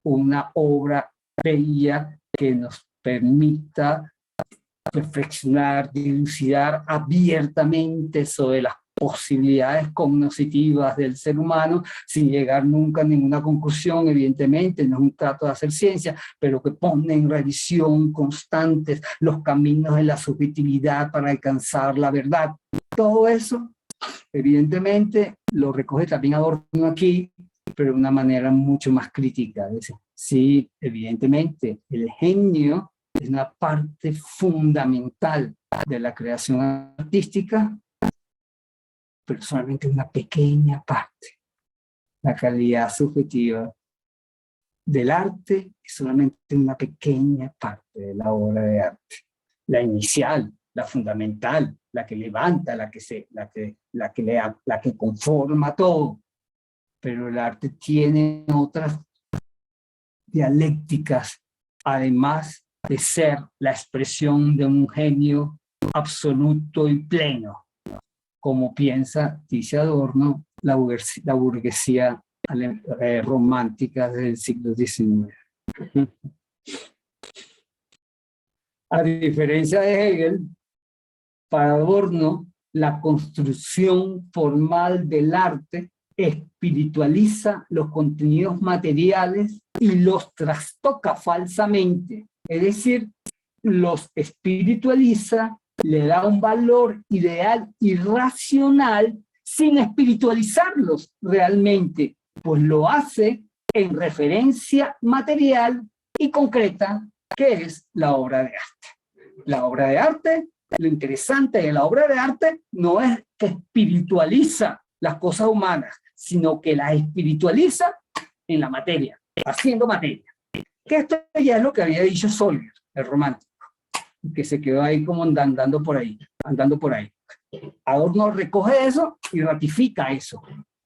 Speaker 1: una obra bella que nos permita reflexionar, dilucidar abiertamente sobre las posibilidades cognitivas del ser humano sin llegar nunca a ninguna conclusión. Evidentemente no es un trato de hacer ciencia, pero que pone en revisión constantes los caminos de la subjetividad para alcanzar la verdad. Todo eso evidentemente lo recoge también Adorno aquí, pero de una manera mucho más crítica. Es decir, sí, evidentemente el genio es una parte fundamental de la creación artística, pero solamente una pequeña parte. La calidad subjetiva del arte es solamente una pequeña parte de la obra de arte. La inicial, la fundamental, la que levanta, la que conforma todo. Pero el arte tiene otras dialécticas, además de ser la expresión de un genio absoluto y pleno, como piensa, dice Adorno, la burguesía romántica del siglo XIX. A diferencia de Hegel, para Adorno, la construcción formal del arte espiritualiza los contenidos materiales y los trastoca falsamente, es decir, los espiritualiza, le da un valor ideal y racional sin espiritualizarlos realmente, pues lo hace en referencia material y concreta, que es la obra de arte. La obra de arte, lo interesante de la obra de arte no es que espiritualiza las cosas humanas, sino que las espiritualiza en la materia, haciendo materia. Que esto ya es lo que había dicho Sóller, el romántico, que se quedó ahí como andando por ahí. Adorno recoge eso y ratifica eso.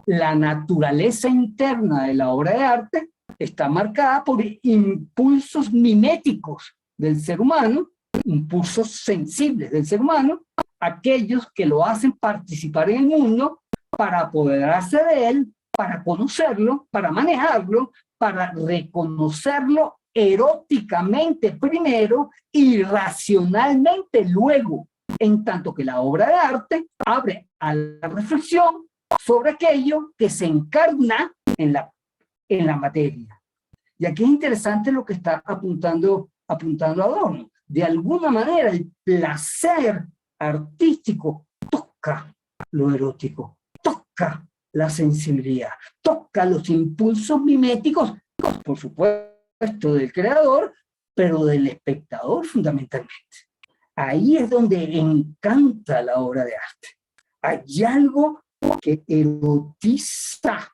Speaker 1: La naturaleza interna de la obra de arte está marcada por impulsos miméticos del ser humano, impulsos sensibles del ser humano, aquellos que lo hacen participar en el mundo para apoderarse de él, para conocerlo, para manejarlo, para reconocerlo eróticamente primero y racionalmente luego, en tanto que la obra de arte abre a la reflexión sobre aquello que se encarna en la materia. Y aquí es interesante lo que está apuntando Adorno. De alguna manera, el placer artístico toca lo erótico, toca la sensibilidad, toca los impulsos miméticos, por supuesto, del creador, pero del espectador fundamentalmente. Ahí es donde encanta la obra de arte. Hay algo que erotiza,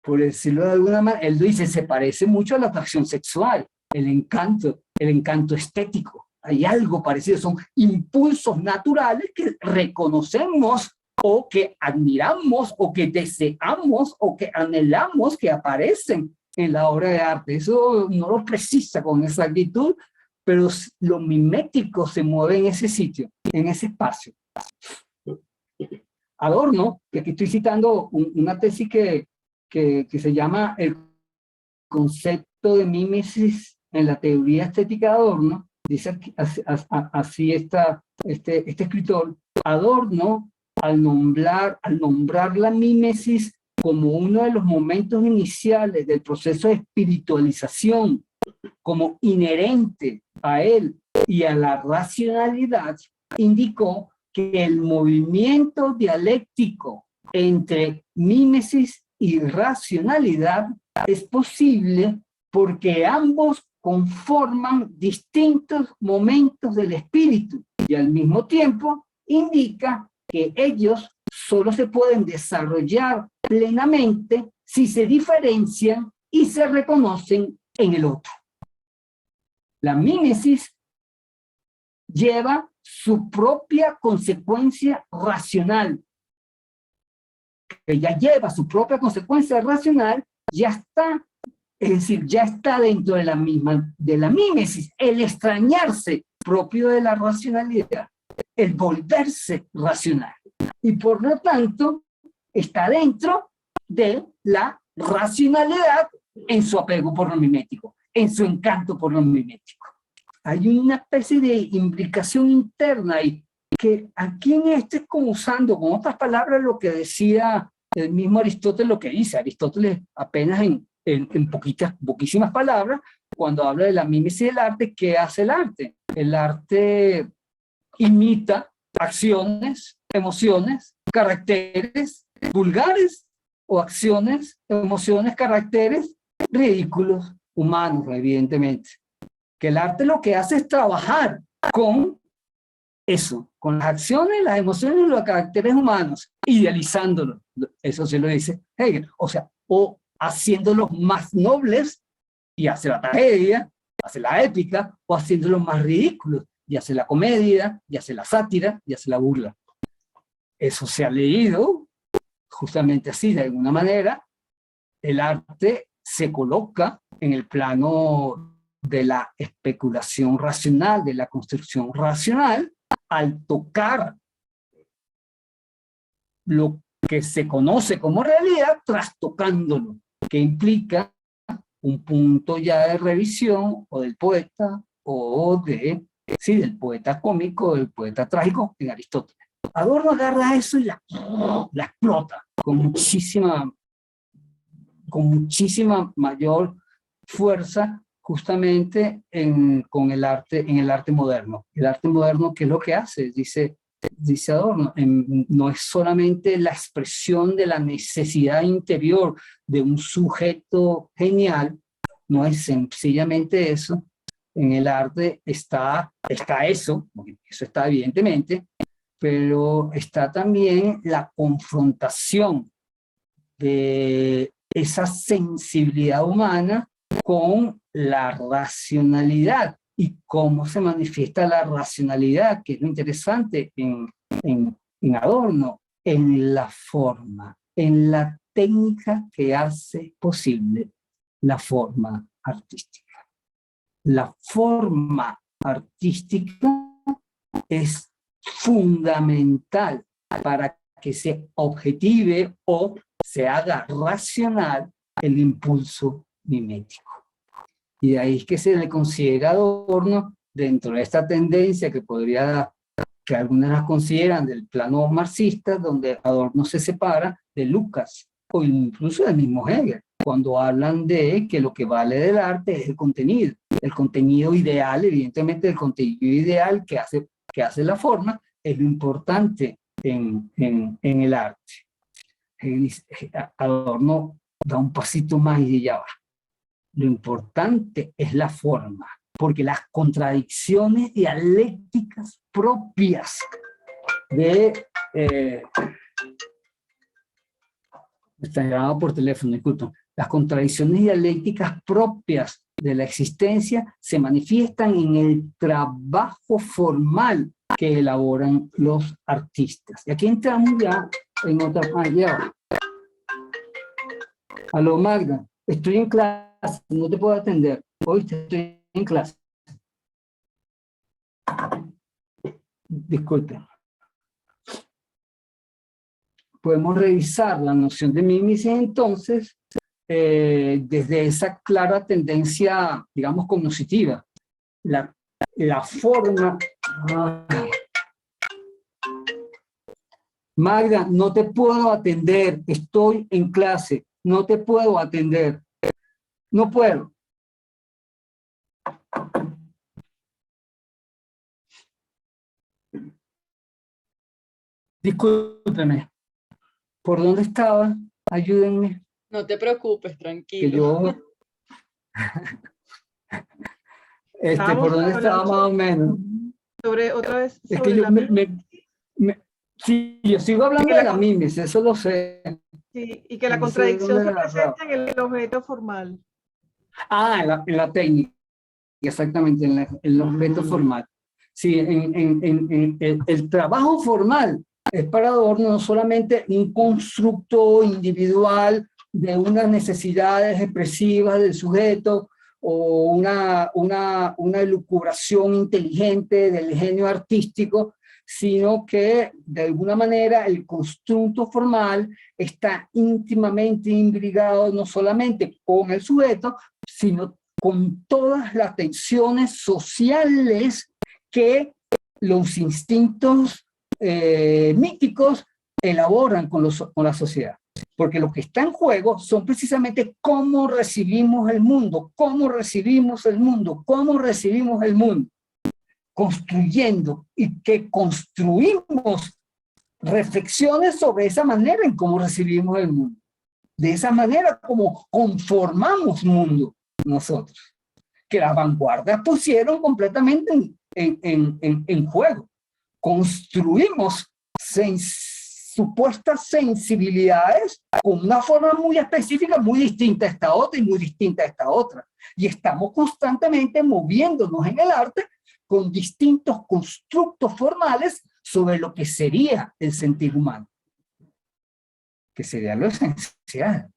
Speaker 1: por decirlo de alguna manera. Él dice, se parece mucho a la atracción sexual, el encanto estético. Hay algo parecido, son impulsos naturales que reconocemos o que admiramos o que deseamos o que anhelamos que aparecen en la obra de arte. Eso no lo precisa con exactitud, pero lo mimético se mueve en ese sitio, en ese espacio. Adorno, que aquí estoy citando una tesis que se llama El concepto de mímesis en la teoría estética de Adorno, dice así este escritor: Adorno, al nombrar la mímesis como uno de los momentos iniciales del proceso de espiritualización, como inherente a él y a la racionalidad, indicó que el movimiento dialéctico entre mímesis y racionalidad es posible porque ambos conforman distintos momentos del espíritu y al mismo tiempo indica que ellos solo se pueden desarrollar plenamente si se diferencian y se reconocen en el otro. La mímesis lleva su propia consecuencia racional, que ya lleva su propia consecuencia racional, ya está, es decir, ya está dentro de la mímesis, el extrañarse propio de la racionalidad, el volverse racional. Y por lo tanto, está dentro de la racionalidad en su apego por lo mimético, en su encanto por lo mimético. Hay una especie de implicación interna y que aquí en este es como usando con otras palabras lo que decía el mismo Aristóteles, lo que dice Aristóteles apenas en poquísimas palabras, cuando habla de la mímesis del arte. ¿Qué hace el arte? El arte imita acciones, emociones, caracteres vulgares o acciones, emociones, caracteres ridículos, humanos, evidentemente. Que el arte lo que hace es trabajar con eso, con las acciones, las emociones y los caracteres humanos, idealizándolos. Eso se lo dice Hegel. O sea, o haciéndolos más nobles y hace la tragedia, hace la épica, o haciéndolos más ridículos y hace la comedia, y hace la sátira, y hace la burla. Eso se ha leído justamente así, de alguna manera. El arte se coloca en el plano de la especulación racional, de la construcción racional, al tocar lo que se conoce como realidad, trastocándolo, que implica un punto ya de revisión o del poeta o del poeta cómico, del poeta trágico en Aristóteles. Adorno agarra eso y la explota con muchísima mayor fuerza, justamente en el arte moderno. El arte moderno, ¿qué es lo que hace? Dice Adorno, no es solamente la expresión de la necesidad interior de un sujeto genial, no es sencillamente eso. En el arte está eso, eso está evidentemente, pero está también la confrontación de esa sensibilidad humana con la racionalidad y cómo se manifiesta la racionalidad, que es lo interesante en Adorno, en la forma, en la técnica que hace posible la forma artística. La forma artística es fundamental para que se objetive o se haga racional el impulso mimético. Y de ahí es que se le considera Adorno dentro de esta tendencia que algunas las consideran del plano marxista, donde Adorno se separa de Lucas, o incluso del mismo Hegel, cuando hablan de que lo que vale del arte es el contenido ideal, evidentemente el contenido ideal que hace la forma, es lo importante en el arte. Adorno da un pasito más y ya va. Lo importante es la forma, porque las contradicciones dialécticas propias de... me están llamando por teléfono, disculpen. Las contradicciones dialécticas propias de la existencia se manifiestan en el trabajo formal que elaboran los artistas. Y aquí entramos ya en otra... ya. Aló, Magda, estoy en clase, no te puedo atender. Hoy estoy en clase. Disculpe. Podemos revisar la noción de mimesis entonces desde esa clara tendencia, digamos, cognitiva. La forma... Magda, no te puedo atender, estoy en clase, no te puedo atender, no puedo. Discúlpeme, ¿por dónde estaba? Ayúdenme.
Speaker 2: No te preocupes,
Speaker 1: Que
Speaker 2: tranquilo.
Speaker 1: yo... ¿por dónde estaba más o menos?
Speaker 3: Sobre, otra vez,
Speaker 1: Es
Speaker 3: sobre
Speaker 1: que yo
Speaker 3: la
Speaker 1: sí, yo sigo hablando de la mimesis, eso lo sé.
Speaker 3: sí, y que la
Speaker 1: No sé de
Speaker 3: contradicción
Speaker 1: dónde
Speaker 3: se
Speaker 1: la agarraba.
Speaker 3: presenta en el objeto formal.
Speaker 1: En la técnica, exactamente, en el objeto formal. Sí, el trabajo formal es para Adorno no solamente un constructo individual de unas necesidades expresivas del sujeto o una elucubración inteligente del genio artístico, sino que de alguna manera el constructo formal está íntimamente imbricado no solamente con el sujeto, sino con todas las tensiones sociales que los instintos míticos elaboran con la sociedad. Porque lo que está en juego son precisamente cómo recibimos el mundo, construyendo y que construimos reflexiones sobre esa manera en cómo recibimos el mundo. De esa manera como conformamos mundo nosotros, que las vanguardias pusieron completamente en juego. Construimos supuestas sensibilidades con una forma muy específica, muy distinta a esta otra y muy distinta a esta otra. Y estamos constantemente moviéndonos en el arte con distintos constructos formales sobre lo que sería el sentir humano, que sería lo esencial.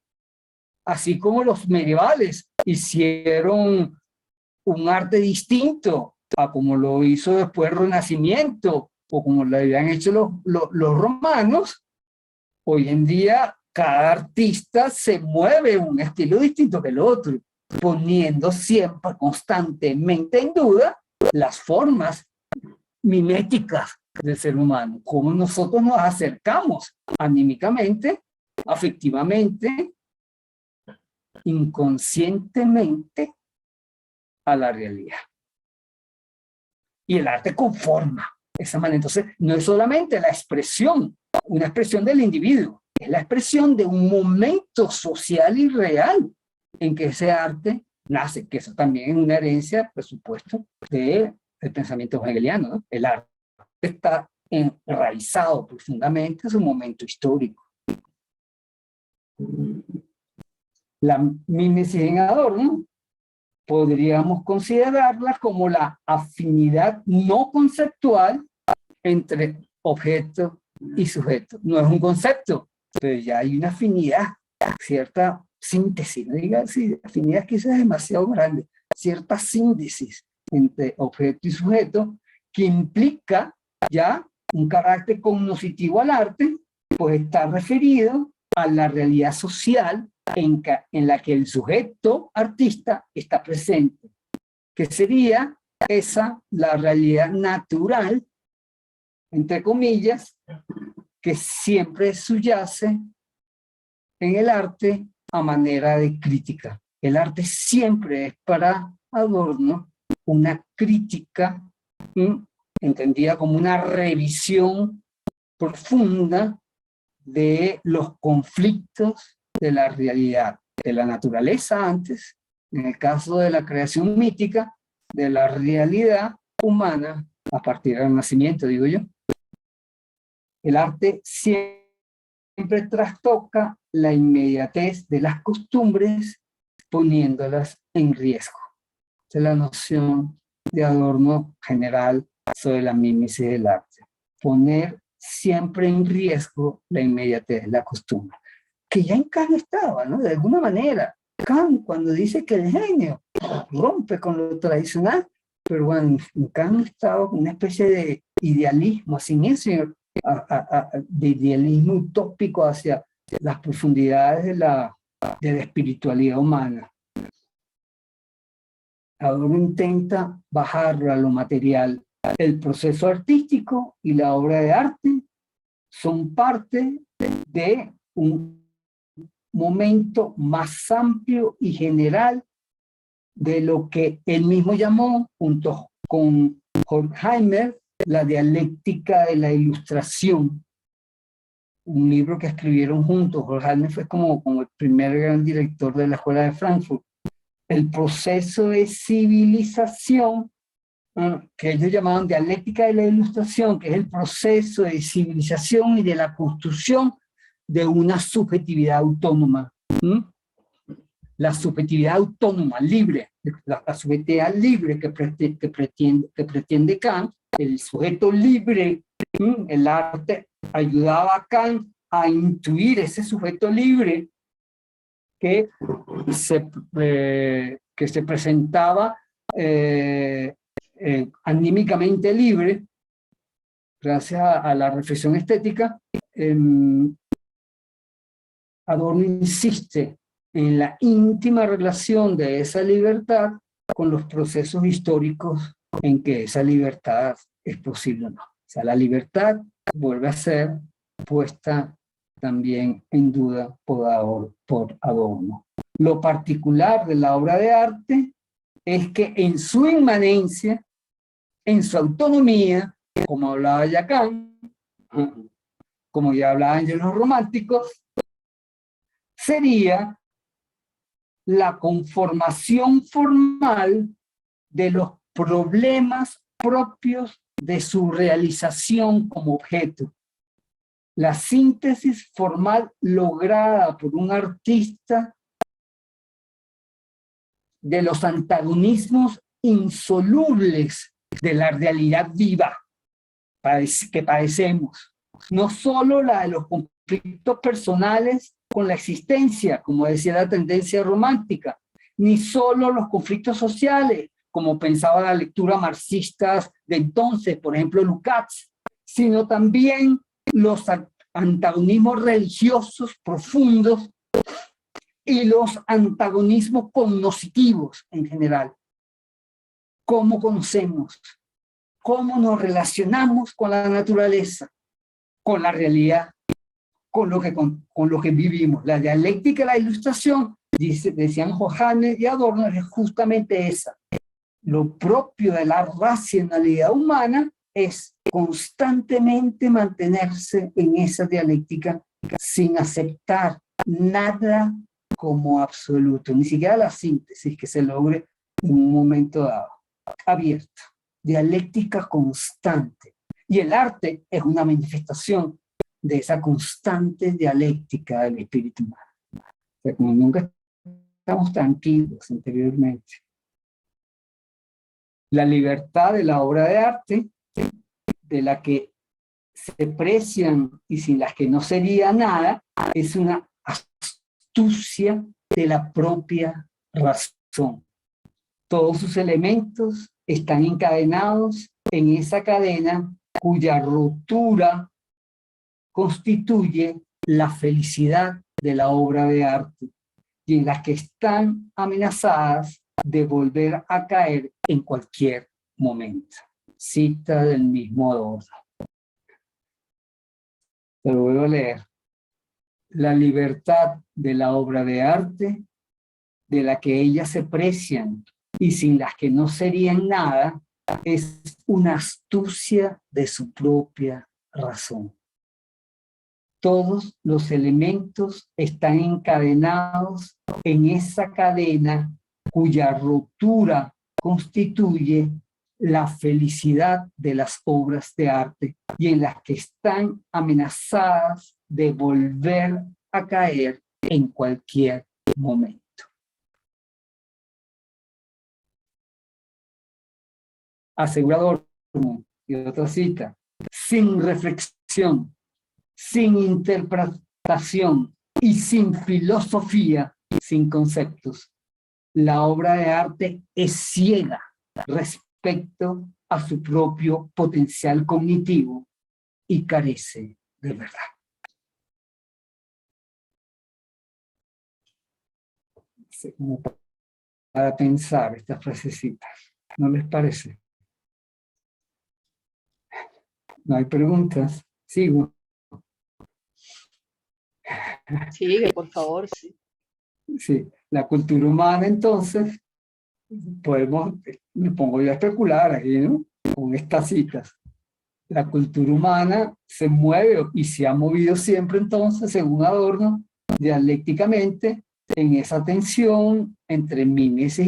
Speaker 1: Así como los medievales hicieron un arte distinto a como lo hizo después el Renacimiento o como lo habían hecho los romanos, hoy en día cada artista se mueve en un estilo distinto que el otro, poniendo siempre constantemente en duda las formas miméticas del ser humano, cómo nosotros nos acercamos anímicamente, afectivamente, inconscientemente a la realidad. Y el arte conforma esa manera. Entonces, no es solamente la expresión, una expresión del individuo, es la expresión de un momento social y real en que ese arte nace, que eso también es una herencia, por supuesto, del pensamiento hegeliano, ¿no? El arte está enraizado profundamente en su momento histórico. La mimesis en Adorno podríamos considerarla como la afinidad no conceptual entre objeto y sujeto. No es un concepto, pero ya hay una afinidad, cierta síntesis, no diga así, afinidad quizás es demasiado grande, cierta síntesis entre objeto y sujeto que implica ya un carácter cognoscitivo al arte, pues está referido a la realidad social en la que el sujeto artista está presente, que sería esa la realidad natural, entre comillas, que siempre subyace en el arte a manera de crítica. El arte siempre es para Adorno una crítica, entendida como una revisión profunda de los conflictos de la realidad, de la naturaleza antes, en el caso de la creación mítica, de la realidad humana a partir del nacimiento, digo yo. El arte siempre trastoca la inmediatez de las costumbres poniéndolas en riesgo. Esa es la noción de Adorno general sobre la mímesis del arte. Poner siempre en riesgo la inmediatez, la costumbre. Que ya en Kant estaba, ¿no? De alguna manera. Kant, cuando dice que el genio rompe con lo tradicional, pero bueno, en Kant estaba una especie de idealismo, sin eso, de idealismo utópico hacia las profundidades de la espiritualidad humana. Adorno intenta bajarlo a lo material. El proceso artístico y la obra de arte son parte de un momento más amplio y general de lo que él mismo llamó, junto con Horkheimer, la dialéctica de la ilustración. Un libro que escribieron juntos. Horkheimer fue como el primer gran director de la Escuela de Frankfurt. El proceso de civilización, que ellos llamaban dialéctica de la ilustración, que es el proceso de civilización y de la construcción de una subjetividad autónoma. La subjetividad autónoma, libre, la subjetividad libre que pretende Kant, el sujeto libre, el arte ayudaba a Kant a intuir ese sujeto libre que se presentaba anímicamente libre, gracias a la reflexión estética. Adorno insiste en la íntima relación de esa libertad con los procesos históricos en que esa libertad es posible o no. O sea, la libertad vuelve a ser puesta también en duda por Adorno. Lo particular de la obra de arte es que en su inmanencia, en su autonomía, como hablaba ya Kant, como ya hablaban ya los románticos, sería la conformación formal de los problemas propios de su realización como objeto. La síntesis formal lograda por un artista de los antagonismos insolubles de la realidad viva que padecemos. No solo la de los conflictos personales con la existencia, como decía la tendencia romántica, ni solo los conflictos sociales, como pensaba la lectura marxista de entonces, por ejemplo Lukács, sino también los antagonismos religiosos profundos y los antagonismos cognitivos en general. ¿Cómo conocemos? ¿Cómo nos relacionamos con la naturaleza, con la realidad, con lo que vivimos? La dialéctica de la ilustración, decían Horkheimer y Adorno, es justamente esa. Lo propio de la racionalidad humana es constantemente mantenerse en esa dialéctica sin aceptar nada como absoluto, ni siquiera la síntesis que se logre en un momento dado. Abierto, dialéctica constante. Y el arte es una manifestación de esa constante dialéctica del espíritu humano. O sea, como nunca estamos tranquilos interiormente. La libertad de la obra de arte, de la que se precian y sin las que no sería nada, es una astucia de la propia razón. Todos sus elementos están encadenados en esa cadena cuya rotura constituye la felicidad de la obra de arte. y en las que están amenazadas de volver a caer en cualquier momento. Cita del mismo Adorno. Te lo vuelvo a leer. La libertad de la obra de arte, de la que ellas se precian y sin las que no serían nada, es una astucia de su propia razón. Todos los elementos están encadenados en esa cadena cuya ruptura constituye la felicidad de las obras de arte y en las que están amenazadas de volver a caer en cualquier momento. Asegurador, y otra cita, sin reflexión, sin interpretación y sin filosofía, sin conceptos, la obra de arte es ciega respecto a su propio potencial cognitivo y carece de verdad. Como para pensar estas frasecitas, ¿no les parece? ¿No hay preguntas? Sigo.
Speaker 2: Sigue, por favor, sí.
Speaker 1: Sí, la cultura humana entonces, me pongo yo a especular ahí, ¿no? Con estas citas. La cultura humana se mueve y se ha movido siempre entonces, según Adorno, dialécticamente en esa tensión entre mimesis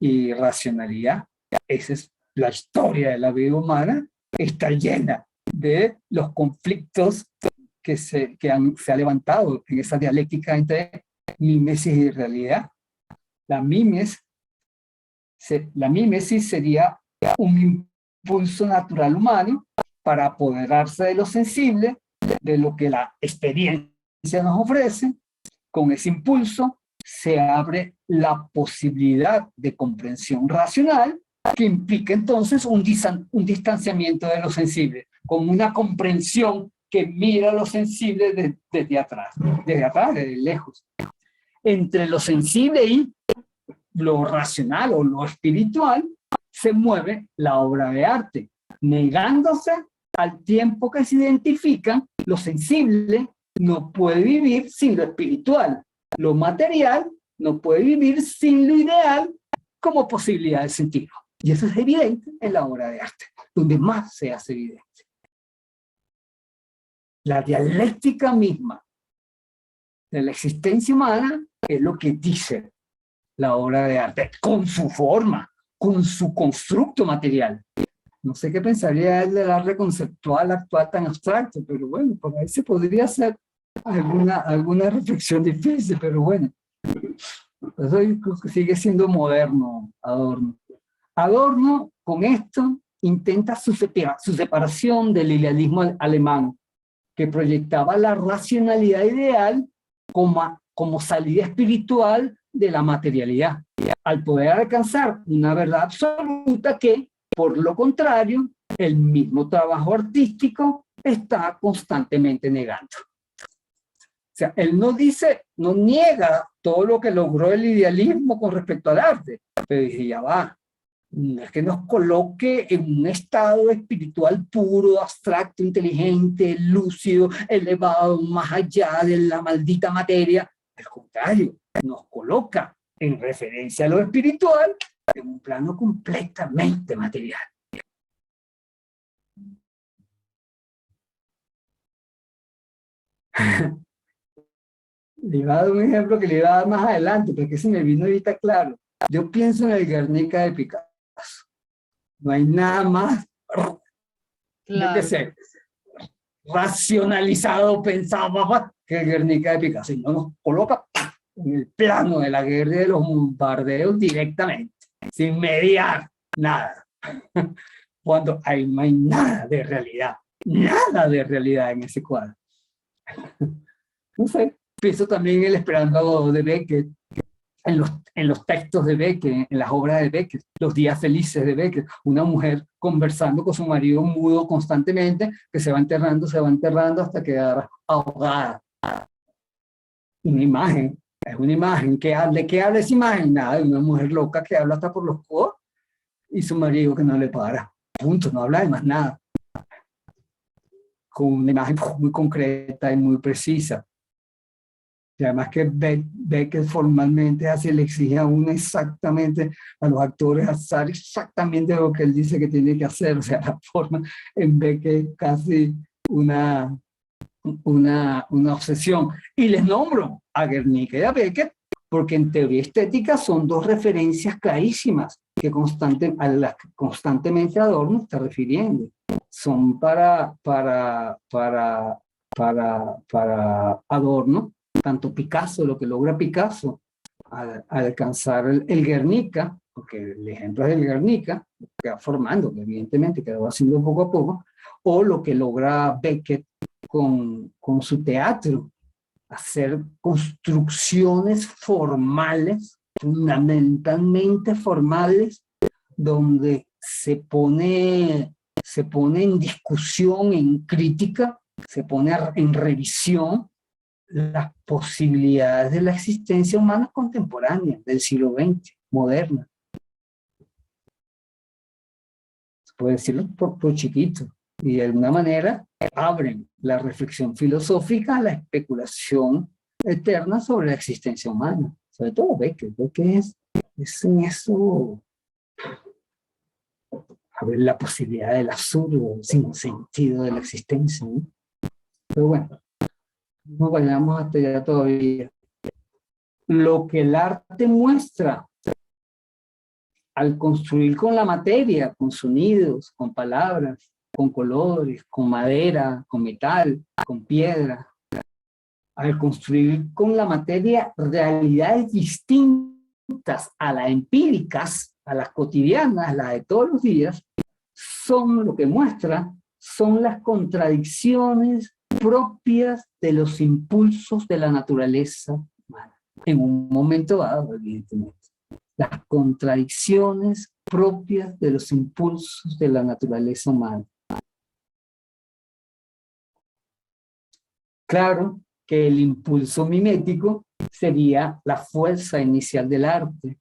Speaker 1: y racionalidad. Esa es la historia de la vida humana, está llena de los conflictos que se ha levantado en esa dialéctica entre mimesis y realidad. La mímesis sería un impulso natural humano para apoderarse de lo sensible, de lo que la experiencia nos ofrece. Con ese impulso se abre la posibilidad de comprensión racional que implica entonces un distanciamiento de lo sensible, con una comprensión que mira lo sensible desde atrás, desde lejos. Entre lo sensible y lo racional o lo espiritual se mueve la obra de arte, negándose al tiempo que se identifica. Lo sensible no puede vivir sin lo espiritual, lo material no puede vivir sin lo ideal como posibilidad de sentido. Y eso es evidente en la obra de arte, donde más se hace evidente. La dialéctica misma de la existencia humana es lo que dice la obra de arte, con su forma, con su constructo material. No sé qué pensaría él del arte conceptual actual tan abstracto, pero bueno, por ahí se podría hacer alguna reflexión difícil, pero bueno. Eso sigue siendo moderno, Adorno. Adorno, con esto, intenta su separación del idealismo alemán, que proyectaba la racionalidad ideal como salida espiritual de la materialidad, al poder alcanzar una verdad absoluta que, por lo contrario, el mismo trabajo artístico está constantemente negando. O sea, él no niega todo lo que logró el idealismo con respecto al arte, pero dice, ya va, no es que nos coloque en un estado espiritual puro, abstracto, inteligente, lúcido, elevado, más allá de la maldita materia. Al contrario, nos coloca en referencia a lo espiritual en un plano completamente material. Le iba a dar un ejemplo que le iba a dar más adelante, porque se me vino ahorita claro. Yo pienso en el Guernica de Picasso. No hay nada más,
Speaker 2: Claro.
Speaker 1: yo qué sé, racionalizado, pensado, que el Guernica de Picasso. Y no nos coloca en el plano de la guerra y de los bombardeos directamente, sin mediar nada. Cuando no hay nada de realidad en ese cuadro. No sé, pienso también en el Esperando de Beckett, en los textos de Beckett, en las obras de Beckett, los días felices de Beckett, una mujer conversando con su marido mudo constantemente, que se va enterrando hasta quedar ahogada. Una imagen Es una imagen. ¿De qué habla esa imagen? Nada, de una mujer loca que habla hasta por los codos y su marido que no le para. Punto, no habla de más nada. Con una imagen muy concreta y muy precisa. Y además que Beckett formalmente así le exige a uno exactamente, a los actores hacer exactamente lo que él dice que tiene que hacer. O sea, la forma en Beckett es casi una obsesión. Y les nombro a Guernica y a Beckett porque en teoría estética son dos referencias clarísimas a las que constantemente Adorno está refiriendo. Son para Adorno, tanto Picasso, lo que logra Picasso al alcanzar el Guernica, porque el ejemplo es el Guernica, que va formando, que evidentemente que lo va haciendo poco a poco, o lo que logra Beckett con su teatro, hacer construcciones formales, fundamentalmente formales, donde se pone en discusión, en crítica, se pone en revisión las posibilidades de la existencia humana contemporánea del siglo XX, moderna. Se puede decirlo por chiquito. Y de alguna manera abren la reflexión filosófica a la especulación eterna sobre la existencia humana. Sobre todo Beckett es en eso abre la posibilidad del absurdo, sin sentido de la existencia, ¿no? Pero bueno, no vayamos hasta allá todavía. Lo que el arte muestra al construir con la materia, con sonidos, con palabras, con colores, con madera, con metal, con piedra, al construir con la materia realidades distintas a las empíricas, a las cotidianas, las de todos los días, lo que muestra son las contradicciones propias de los impulsos de la naturaleza humana. En un momento dado, evidentemente. Las contradicciones propias de los impulsos de la naturaleza humana. Claro que el impulso mimético sería la fuerza inicial del arte.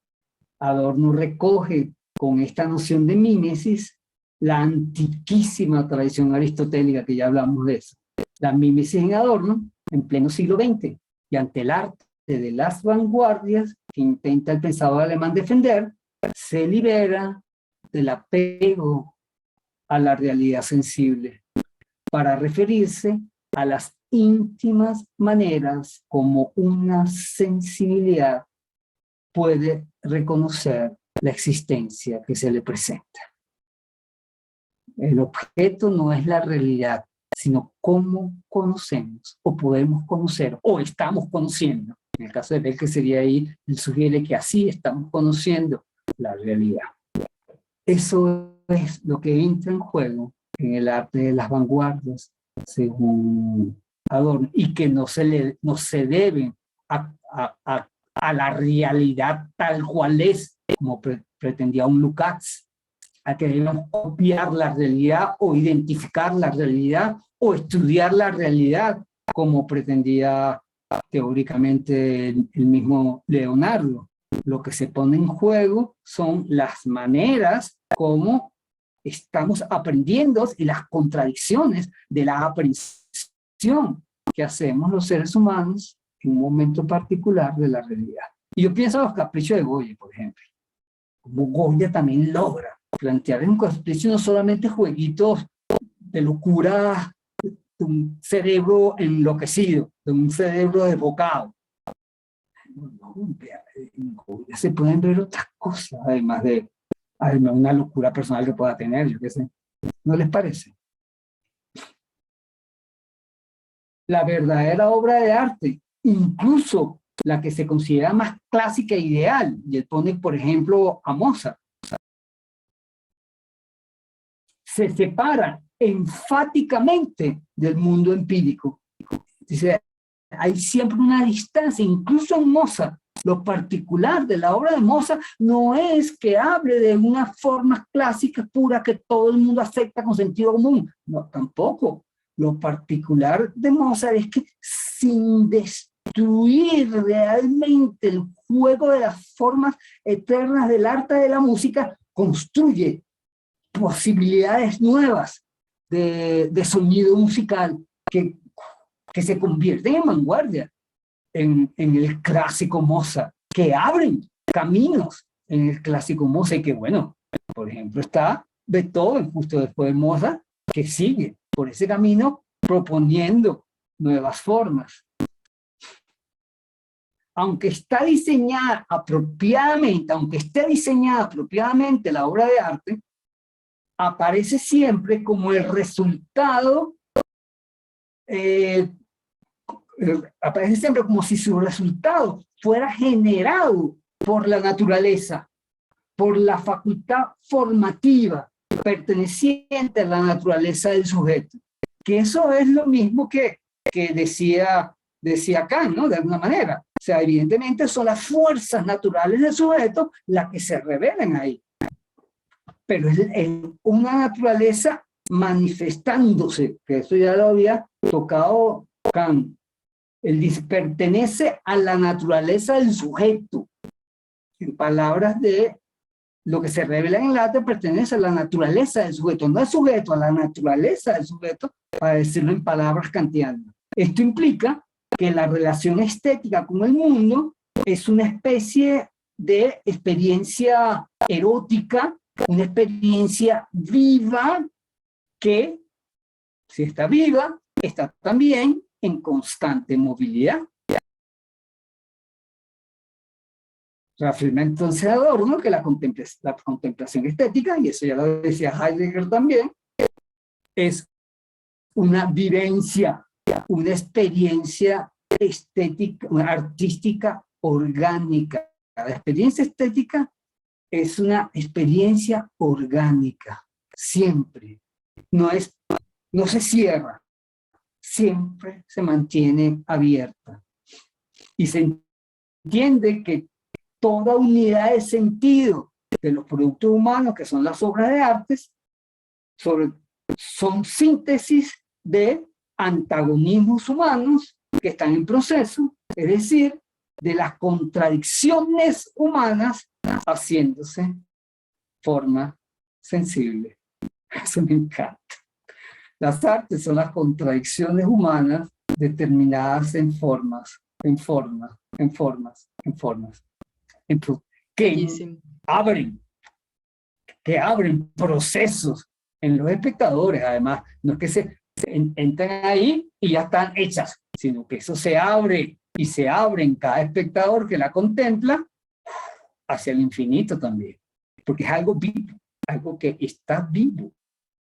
Speaker 1: Adorno recoge con esta noción de mímesis la antiquísima tradición aristotélica, que ya hablamos de eso. La mímesis en Adorno, en pleno siglo XX, y ante el arte de las vanguardias que intenta el pensador alemán defender, se libera del apego a la realidad sensible para referirse a las íntimas maneras como una sensibilidad puede reconocer la existencia que se le presenta. El objeto no es la realidad, sino cómo conocemos o podemos conocer o estamos conociendo. En el caso de Beckett sería ahí, él sugiere que así estamos conociendo la realidad. Eso es lo que entra en juego en el arte de las vanguardias, según Adorno, y que no se deben a la realidad tal cual es, como pretendía un Lukács, a que debemos copiar la realidad o identificar la realidad o estudiar la realidad, como pretendía teóricamente el mismo Leonardo. Lo que se pone en juego son las maneras como estamos aprendiendo y las contradicciones de la aprehensión que hacemos los seres humanos en un momento particular de la realidad. Y yo pienso en los caprichos de Goya, por ejemplo. Como Goya también logra plantear en un capricho no solamente jueguitos de locura, de un cerebro enloquecido, de un cerebro desbocado. En Goya se pueden ver otras cosas, además de una locura personal que pueda tener, yo qué sé. ¿No les parece? La verdadera obra de arte, incluso la que se considera más clásica e ideal, y él pone, por ejemplo, a Mozart, se separa enfáticamente del mundo empírico. Dice, hay siempre una distancia, incluso en Mozart. Lo particular de la obra de Mozart no es que hable de unas formas clásicas puras que todo el mundo acepta con sentido común. No, tampoco. Lo particular de Mozart es que sin construir realmente el juego de las formas eternas del arte de la música, construye posibilidades nuevas de sonido musical que se convierten en vanguardia en el clásico Mozart, que abren caminos en el clásico Mozart, y que bueno, por ejemplo está Beethoven justo después de Mozart, que sigue por ese camino proponiendo nuevas formas. Aunque esté diseñada apropiadamente la obra de arte, aparece siempre como el resultado, aparece siempre como si su resultado fuera generado por la naturaleza, por la facultad formativa perteneciente a la naturaleza del sujeto. Que eso es lo mismo que decía Kant, ¿no? De alguna manera. O sea, evidentemente son las fuerzas naturales del sujeto las que se revelan ahí. Pero es una naturaleza manifestándose, que eso ya lo había tocado Kant. Pertenece a la naturaleza del sujeto. En palabras de lo que se revela en el arte, pertenece a la naturaleza del sujeto, no al sujeto, a la naturaleza del sujeto, para decirlo en palabras kantianas. Esto implica que la relación estética con el mundo es una especie de experiencia erótica, una experiencia viva que, si está viva, está también en constante movilidad. Reafirma entonces Adorno que la contemplación estética, y eso ya lo decía Heidegger también, es una vivencia, una experiencia estética, una artística orgánica. La experiencia estética es una experiencia orgánica, siempre. No se cierra, siempre se mantiene abierta. Y se entiende que toda unidad de sentido de los productos humanos, que son las obras de artes, son síntesis de antagonismos humanos que están en proceso, es decir, de las contradicciones humanas haciéndose forma sensible. Eso me encanta. Las artes son las contradicciones humanas determinadas en formas, que abren procesos en los espectadores. Además, no es que se entran ahí y ya están hechas, sino que eso se abre y se abre en cada espectador que la contempla hacia el infinito también, porque es algo vivo, algo que está vivo,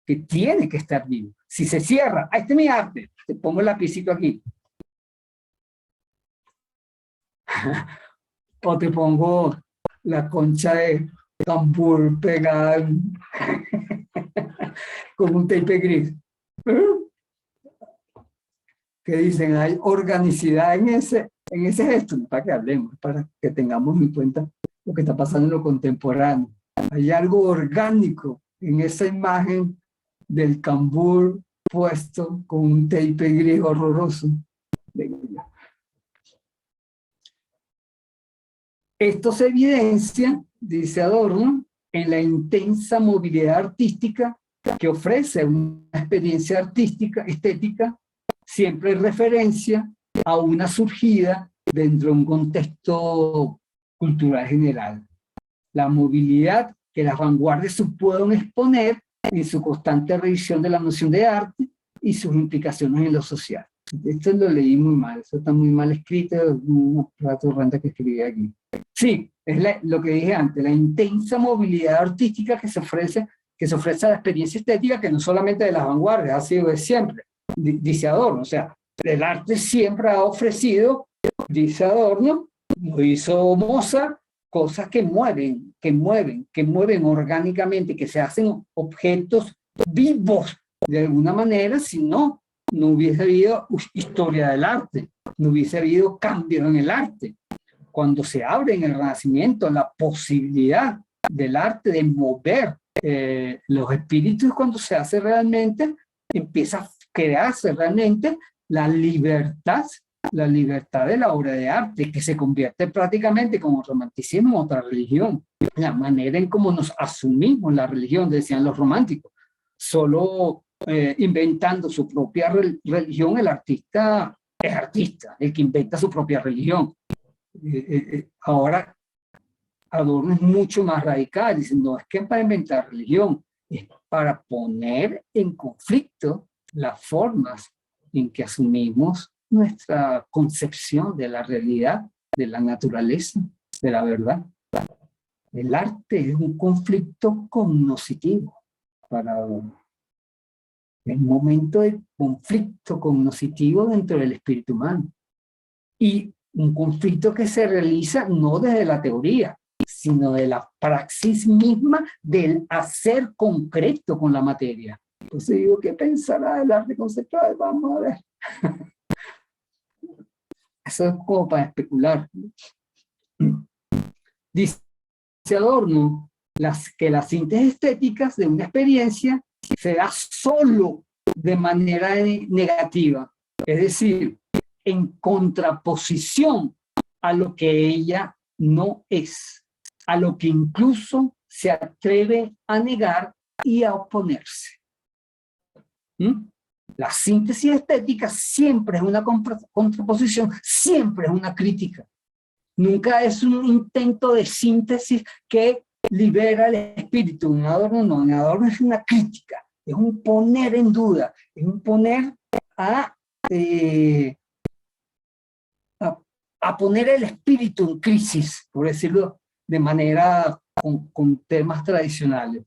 Speaker 1: que tiene que estar vivo. Si se cierra, este es mi arte, te pongo el lapicito aquí, o te pongo la concha de tambor pegada con un tape gris. Que dicen, hay organicidad en ese gesto, para que hablemos, para que tengamos en cuenta lo que está pasando en lo contemporáneo. Hay algo orgánico en esa imagen del cambur puesto con un tape gris horroroso. Esto se evidencia, dice Adorno, en la intensa movilidad artística que ofrece una experiencia artística, estética, siempre en referencia a una surgida dentro de un contexto cultural general. La movilidad que las vanguardias pueden exponer en su constante revisión de la noción de arte y sus implicaciones en lo social. Esto lo leí muy mal, eso está muy mal escrito, una torrenta que escribí aquí. Sí, es lo que dije antes, la intensa movilidad artística que se ofrece a la experiencia estética, que no solamente de las vanguardias, ha sido de siempre, dice Adorno. O sea, el arte siempre ha ofrecido, dice Adorno, lo hizo Mozart, cosas que mueven orgánicamente, que se hacen objetos vivos de alguna manera. Si no hubiese habido historia del arte, no hubiese habido cambios en el arte. Cuando se abre en el Renacimiento la posibilidad del arte de mover los espíritus, cuando se hace realmente, empieza a crearse realmente la libertad la libertad de la obra de arte, que se convierte prácticamente como romanticismo otra religión. La manera en cómo nos asumimos la religión, decían los románticos. Solo inventando su propia religión, el artista es artista, el que inventa su propia religión. Ahora Adorno es mucho más radical, dice, no es que para inventar religión, es para poner en conflicto las formas en que asumimos nuestra concepción de la realidad, de la naturaleza, de la verdad. El arte es un conflicto cognoscitivo para Adorno. Es un momento de conflicto cognoscitivo dentro del espíritu humano. Y un conflicto que se realiza no desde la teoría, sino de la praxis misma del hacer concreto con la materia. Entonces digo, ¿qué pensará del arte conceptual? Vamos a ver. Eso es como para especular. Dice Adorno que las síntesis estéticas de una experiencia se da solo de manera negativa, es decir, en contraposición a lo que ella no es, a lo que incluso se atreve a negar y a oponerse. La síntesis estética siempre es una contraposición, siempre es una crítica. Nunca es un intento de síntesis que libera el espíritu. En Adorno no, en Adorno es una crítica, es un poner en duda, es un poner a poner el espíritu en crisis, por decirlo de manera con temas tradicionales,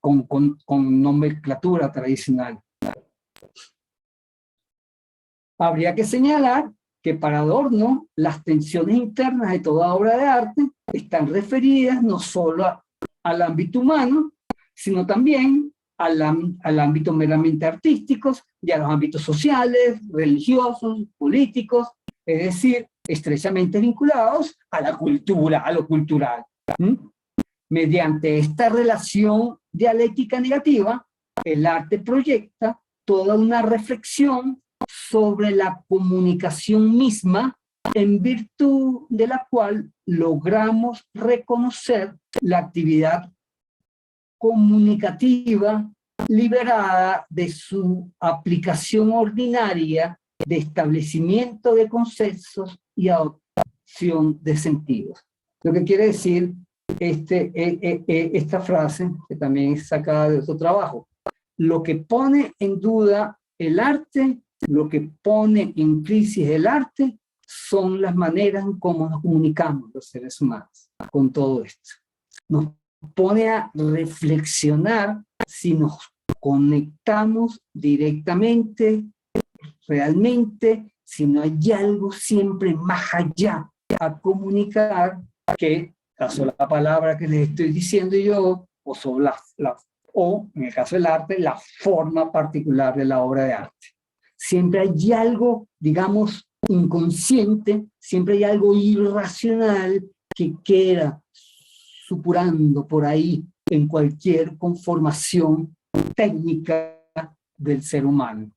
Speaker 1: con nomenclatura tradicional. Habría que señalar que para Adorno las tensiones internas de toda obra de arte están referidas no solo al ámbito humano, sino también al ámbito meramente artístico y a los ámbitos sociales, religiosos, políticos, es decir, estrechamente vinculados a la cultura, a lo cultural. Mediante esta relación dialéctica negativa, el arte proyecta toda una reflexión sobre la comunicación misma, en virtud de la cual logramos reconocer la actividad comunicativa liberada de su aplicación ordinaria de establecimiento de consensos y adopción de sentidos. Lo que quiere decir esta frase, que también es sacada de otro trabajo: lo que pone en duda el arte, lo que pone en crisis el arte, son las maneras en cómo nos comunicamos los seres humanos con todo esto. Nos pone a reflexionar si nos conectamos directamente, realmente, si no hay algo siempre más allá a comunicar que la sola palabra que les estoy diciendo yo, o sobre o en el caso del arte, la forma particular de la obra de arte. Siempre hay algo, digamos, inconsciente, siempre hay algo irracional que queda supurando por ahí en cualquier conformación técnica del ser humano,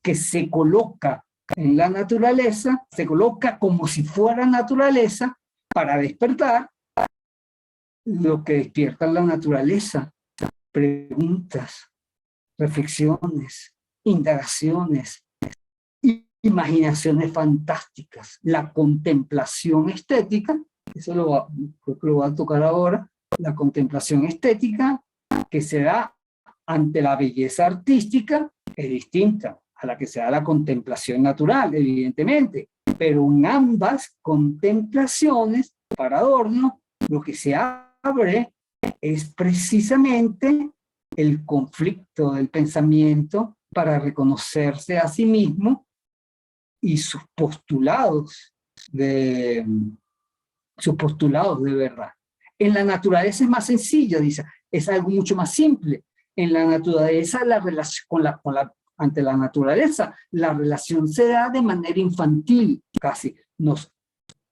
Speaker 1: que se coloca en la naturaleza, se coloca como si fuera naturaleza para despertar lo que despierta en la naturaleza: preguntas, reflexiones, indagaciones, imaginaciones fantásticas. La contemplación estética, eso creo que lo voy a tocar ahora, la contemplación estética que se da ante la belleza artística es distinta a la que se da la contemplación natural, evidentemente, pero en ambas contemplaciones, para Adorno, lo que se abre es precisamente el conflicto del pensamiento para reconocerse a sí mismo y sus postulados de verdad. En la naturaleza es más sencillo, dice, es algo mucho más simple. En la naturaleza, la relación ante la naturaleza, la relación se da de manera infantil, casi. Nos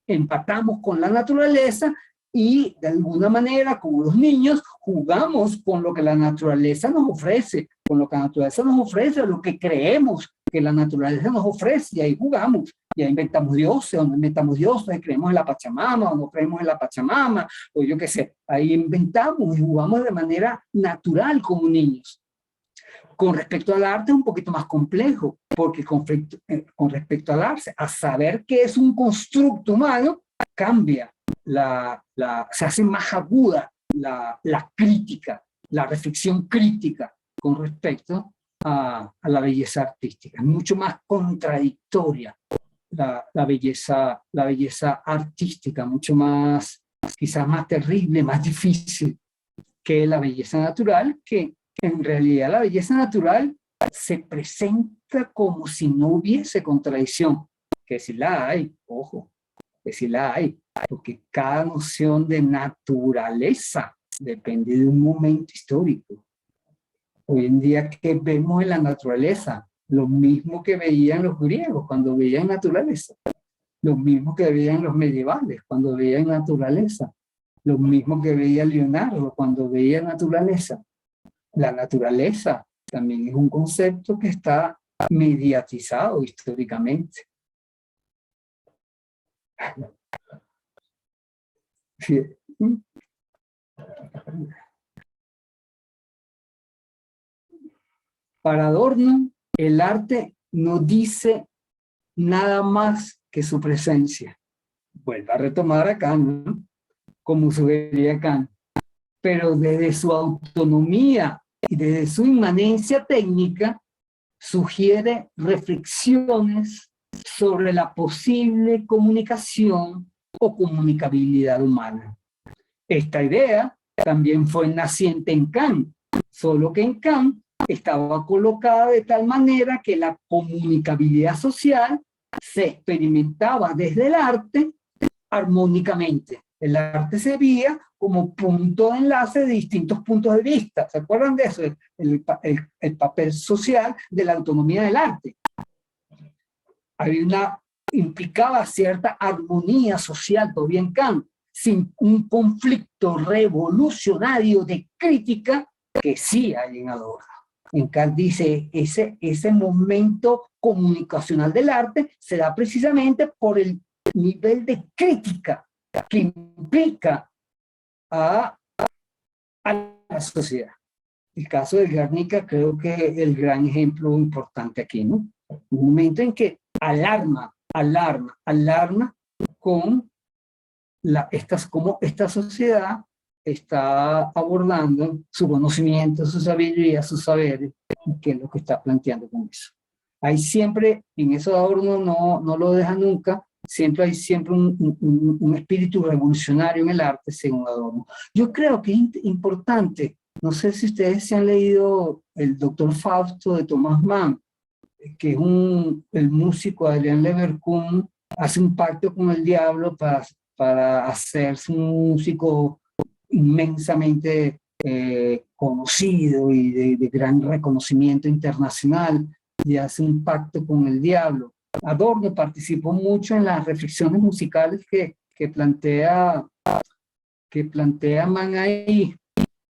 Speaker 1: empatamos con la naturaleza y de alguna manera, como los niños, jugamos con lo que la naturaleza nos ofrece, con lo que la naturaleza nos ofrece, lo que creemos que la naturaleza nos ofrece, y ahí jugamos, y ahí inventamos dioses, o no inventamos dioses, creemos en la Pachamama, o no creemos en la Pachamama, o yo qué sé, ahí inventamos y jugamos de manera natural como niños. Con respecto al arte es un poquito más complejo, porque con respecto al arte, a saber que es un constructo humano, cambia, se hace más aguda la crítica, la reflexión crítica con respecto a la belleza artística. Es mucho más contradictoria la belleza artística, mucho más, quizás más terrible, más difícil que la belleza natural, que en realidad la belleza natural se presenta como si no hubiese contradicción, que si la hay, ojo, que si la hay, porque cada noción de naturaleza depende de un momento histórico. Hoy en día, ¿qué vemos en la naturaleza? Lo mismo que veían los griegos cuando veían naturaleza, lo mismo que veían los medievales cuando veían naturaleza, lo mismo que veía Leonardo cuando veía naturaleza. La naturaleza también es un concepto que está mediatizado históricamente. Sí. Para Adorno, el arte no dice nada más que su presencia. Vuelve a retomar a Kant, ¿no? Como sugería Kant. Pero desde su autonomía y desde su inmanencia técnica, sugiere reflexiones sobre la posible comunicación o comunicabilidad humana. Esta idea también fue naciente en Kant, solo que en Kant estaba colocada de tal manera que la comunicabilidad social se experimentaba desde el arte armónicamente. El arte se veía como punto de enlace de distintos puntos de vista. ¿Se acuerdan de eso? El papel social de la autonomía del arte. Implicaba cierta armonía social, todavía en Kant, sin un conflicto revolucionario de crítica que sí hay en Adorno. En Kant dice, ese momento comunicacional del arte se da precisamente por el nivel de crítica que implica a la sociedad. El caso de Guernica creo que es el gran ejemplo importante aquí, ¿no? Un momento en que alarma con cómo esta sociedad está abordando su conocimiento, su sabiduría, sus saberes, y qué es lo que está planteando con eso. Hay siempre, en eso Adorno no lo deja nunca, siempre hay un espíritu revolucionario en el arte, según Adorno. Yo creo que es importante, no sé si ustedes se han leído El Doctor Fausto de Thomas Mann, que es el músico Adrián Leverkuhn, hace un pacto con el diablo para hacerse un músico inmensamente conocido y de gran reconocimiento internacional, y hace un pacto con el diablo. Adorno participó mucho en las reflexiones musicales que plantea Mann ahí,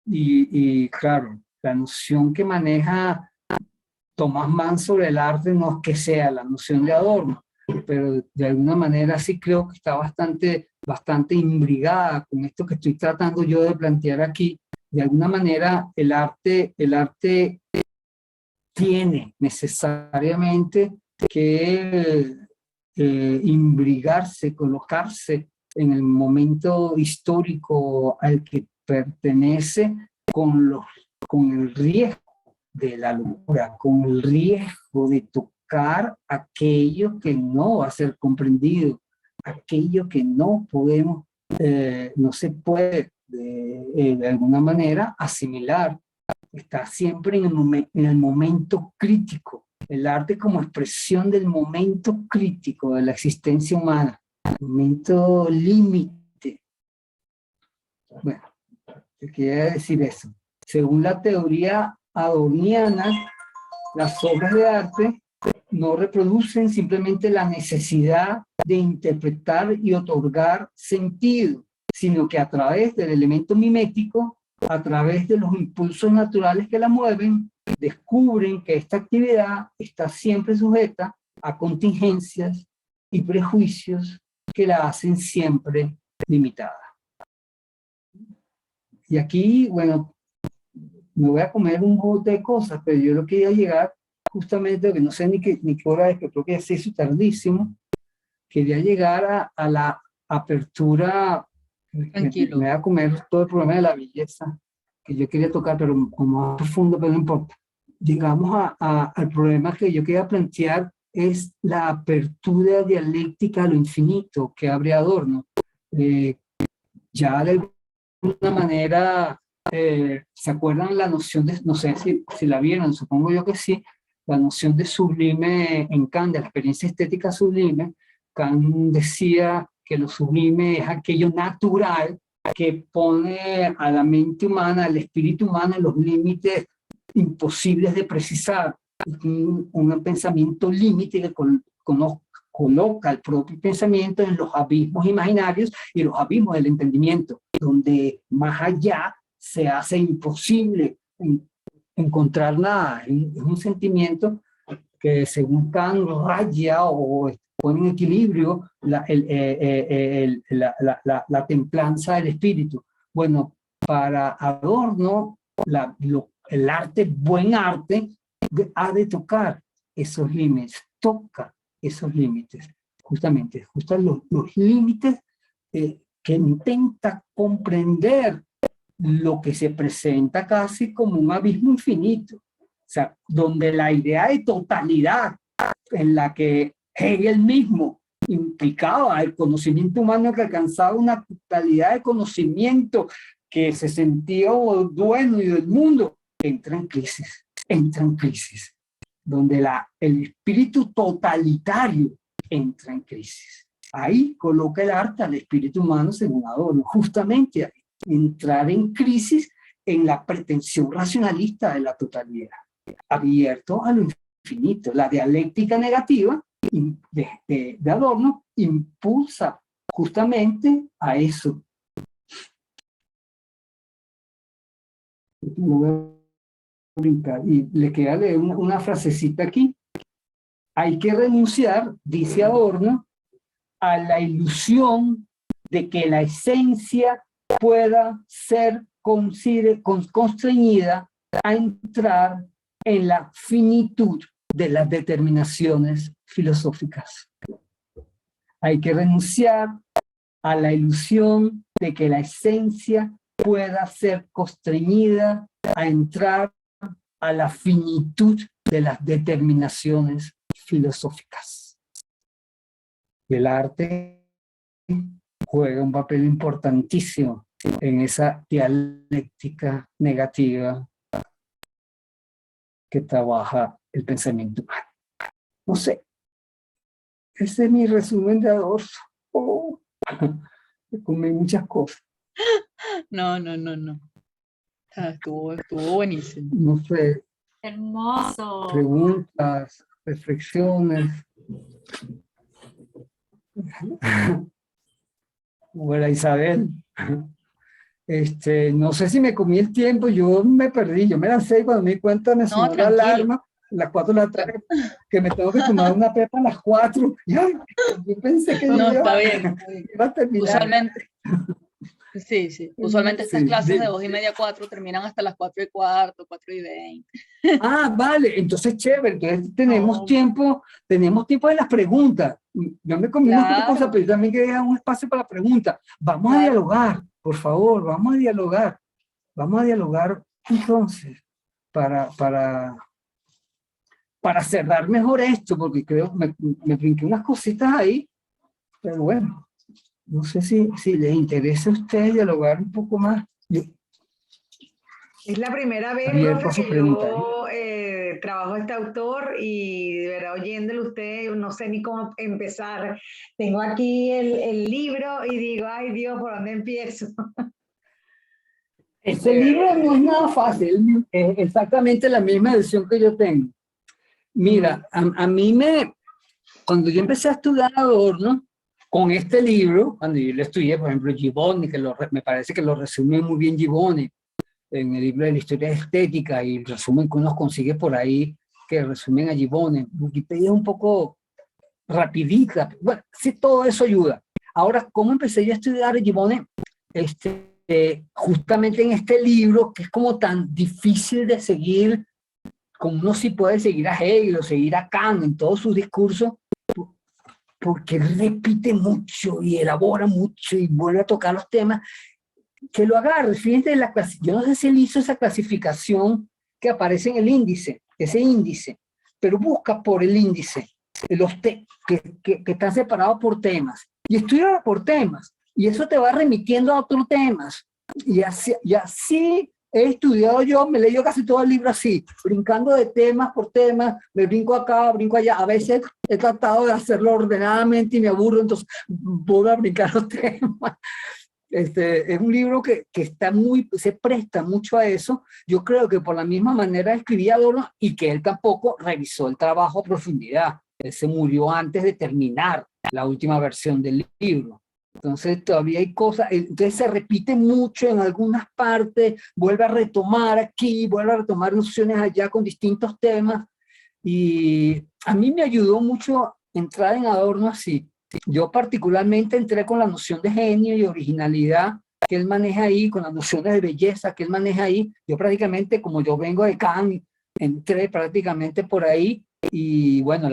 Speaker 1: y claro, la noción que maneja Thomas Mann sobre el arte no es que sea la noción de Adorno, pero de alguna manera sí creo que está bastante imbrigada con esto que estoy tratando yo de plantear aquí. De alguna manera el arte tiene necesariamente que imbrigarse, colocarse en el momento histórico al que pertenece con el riesgo de la locura, con el riesgo de tocar aquello que no va a ser comprendido, aquello que no podemos, no se puede de alguna manera asimilar. Está siempre en el momento crítico. El arte como expresión del momento crítico de la existencia humana, momento límite. Bueno, te quería decir eso. Según la teoría adorniana, las obras de arte no reproducen simplemente la necesidad de interpretar y otorgar sentido, sino que a través del elemento mimético, a través de los impulsos naturales que la mueven, descubren que esta actividad está siempre sujeta a contingencias y prejuicios que la hacen siempre limitada. Y aquí, bueno, me voy a comer un bote de cosas, pero yo lo quería llegar justamente, que no sé ni qué hora es, que creo que ya se hizo tardísimo, quería llegar a la apertura.
Speaker 2: Tranquilo.
Speaker 1: Me voy a comer todo el problema de la belleza que yo quería tocar, pero como más profundo, pero no importa. Llegamos al problema que yo quería plantear, es la apertura dialéctica a lo infinito que abre Adorno. Ya de alguna manera, ¿se acuerdan la noción de, no sé si la vieron, supongo yo que sí, la noción de sublime en Kant, de la experiencia estética sublime? Kant decía que lo sublime es aquello natural que pone a la mente humana, al espíritu humano, en los límites imposibles de precisar. Un pensamiento límite que coloca el propio pensamiento en los abismos imaginarios y los abismos del entendimiento, donde más allá se hace imposible encontrar nada. Es un sentimiento que según Kant raya o pone en equilibrio la templanza del espíritu. Bueno, para Adorno, el arte, buen arte, ha de tocar esos límites, toca esos límites, justamente los límites que intenta comprender lo que se presenta casi como un abismo infinito. O sea, donde la idea de totalidad en la que Hegel mismo implicaba el conocimiento humano, que alcanzaba una totalidad de conocimiento, que se sentía dueño del mundo, entra en crisis, donde el espíritu totalitario entra en crisis. Ahí coloca el arte al espíritu humano según Adorno, justamente ahí, entrar en crisis en la pretensión racionalista de la totalidad, abierto a lo infinito. La dialéctica negativa de Adorno impulsa justamente a eso. Voy a brincar y le queda leer una frasecita aquí. Hay que renunciar, dice Adorno, a la ilusión de que la esencia pueda ser constreñida a entrar en la finitud de las determinaciones filosóficas. Hay que renunciar a la ilusión de que la esencia pueda ser constreñida a entrar a la finitud de las determinaciones filosóficas. El arte juega un papel importantísimo en esa dialéctica negativa que trabaja el pensamiento humano. No sé, ese es mi resumen de Adorno. Oh, comí muchas cosas.
Speaker 2: No. Estuvo buenísimo.
Speaker 1: No sé.
Speaker 4: Hermoso.
Speaker 1: Preguntas, reflexiones. Hola Isabel. No sé si me comí el tiempo, yo me perdí, yo me lancé y cuando me di cuenta me sonó la alarma, las 4 de la tarde, que me tengo que tomar una pepa a las 4. Yo pensé que
Speaker 2: No, está bien.
Speaker 1: Iba a terminar.
Speaker 2: Usualmente, sí. Usualmente estas clases de 2:30 a 4 terminan hasta las 4:15, 4:20.
Speaker 1: Ah, vale, entonces chévere, entonces tenemos tiempo de las preguntas. Yo me comí unas cosas, pero yo también quería un espacio para preguntas. Vamos a dialogar, por favor, vamos a dialogar entonces, para cerrar mejor esto, porque creo que me brinqué unas cositas ahí, pero bueno, no sé si les interesa a ustedes dialogar un poco más.
Speaker 5: Es la primera vez, profe, que yo trabajo a este autor y de verdad oyéndolo usted no sé ni cómo empezar. Tengo aquí el libro y digo, ay Dios, ¿por dónde empiezo?
Speaker 1: Este libro no es nada fácil, es exactamente la misma edición que yo tengo. Mira, a mí cuando yo empecé a estudiar Adorno, con este libro, cuando yo lo estudié, por ejemplo, Gibboni, que me parece que lo resume muy bien Gibboni, en el libro de la historia estética y el resumen que uno consigue por ahí, que resumen a Gibbone. Wikipedia es un poco rapidita. Bueno, sí, todo eso ayuda. Ahora, ¿cómo empecé yo a estudiar a Gibbone? Justamente en este libro, que es como tan difícil de seguir, como uno sí puede seguir a Hegel o seguir a Kant en todos sus discursos, porque repite mucho y elabora mucho y vuelve a tocar los temas, que lo agarre. Fíjense, yo no sé si él hizo esa clasificación que aparece en el índice, ese índice, pero busca por el índice que están separados por temas, y estudia por temas, y eso te va remitiendo a otros temas, y así he estudiado yo, me he leído casi todo el libro así, brincando de temas por temas, me brinco acá, brinco allá. A veces he tratado de hacerlo ordenadamente y me aburro, entonces voy a brincar los temas. Es un libro que se presta mucho a eso. Yo creo que por la misma manera escribía Adorno, y que él tampoco revisó el trabajo a profundidad. Él se murió antes de terminar la última versión del libro. Entonces todavía hay cosas, entonces se repite mucho en algunas partes, vuelve a retomar aquí, vuelve a retomar nociones allá con distintos temas, y a mí me ayudó mucho entrar en Adorno así. Yo particularmente entré con la noción de genio y originalidad que él maneja ahí, con las nociones de belleza que él maneja ahí. Yo prácticamente, como yo vengo de Kant, entré prácticamente por ahí, y bueno,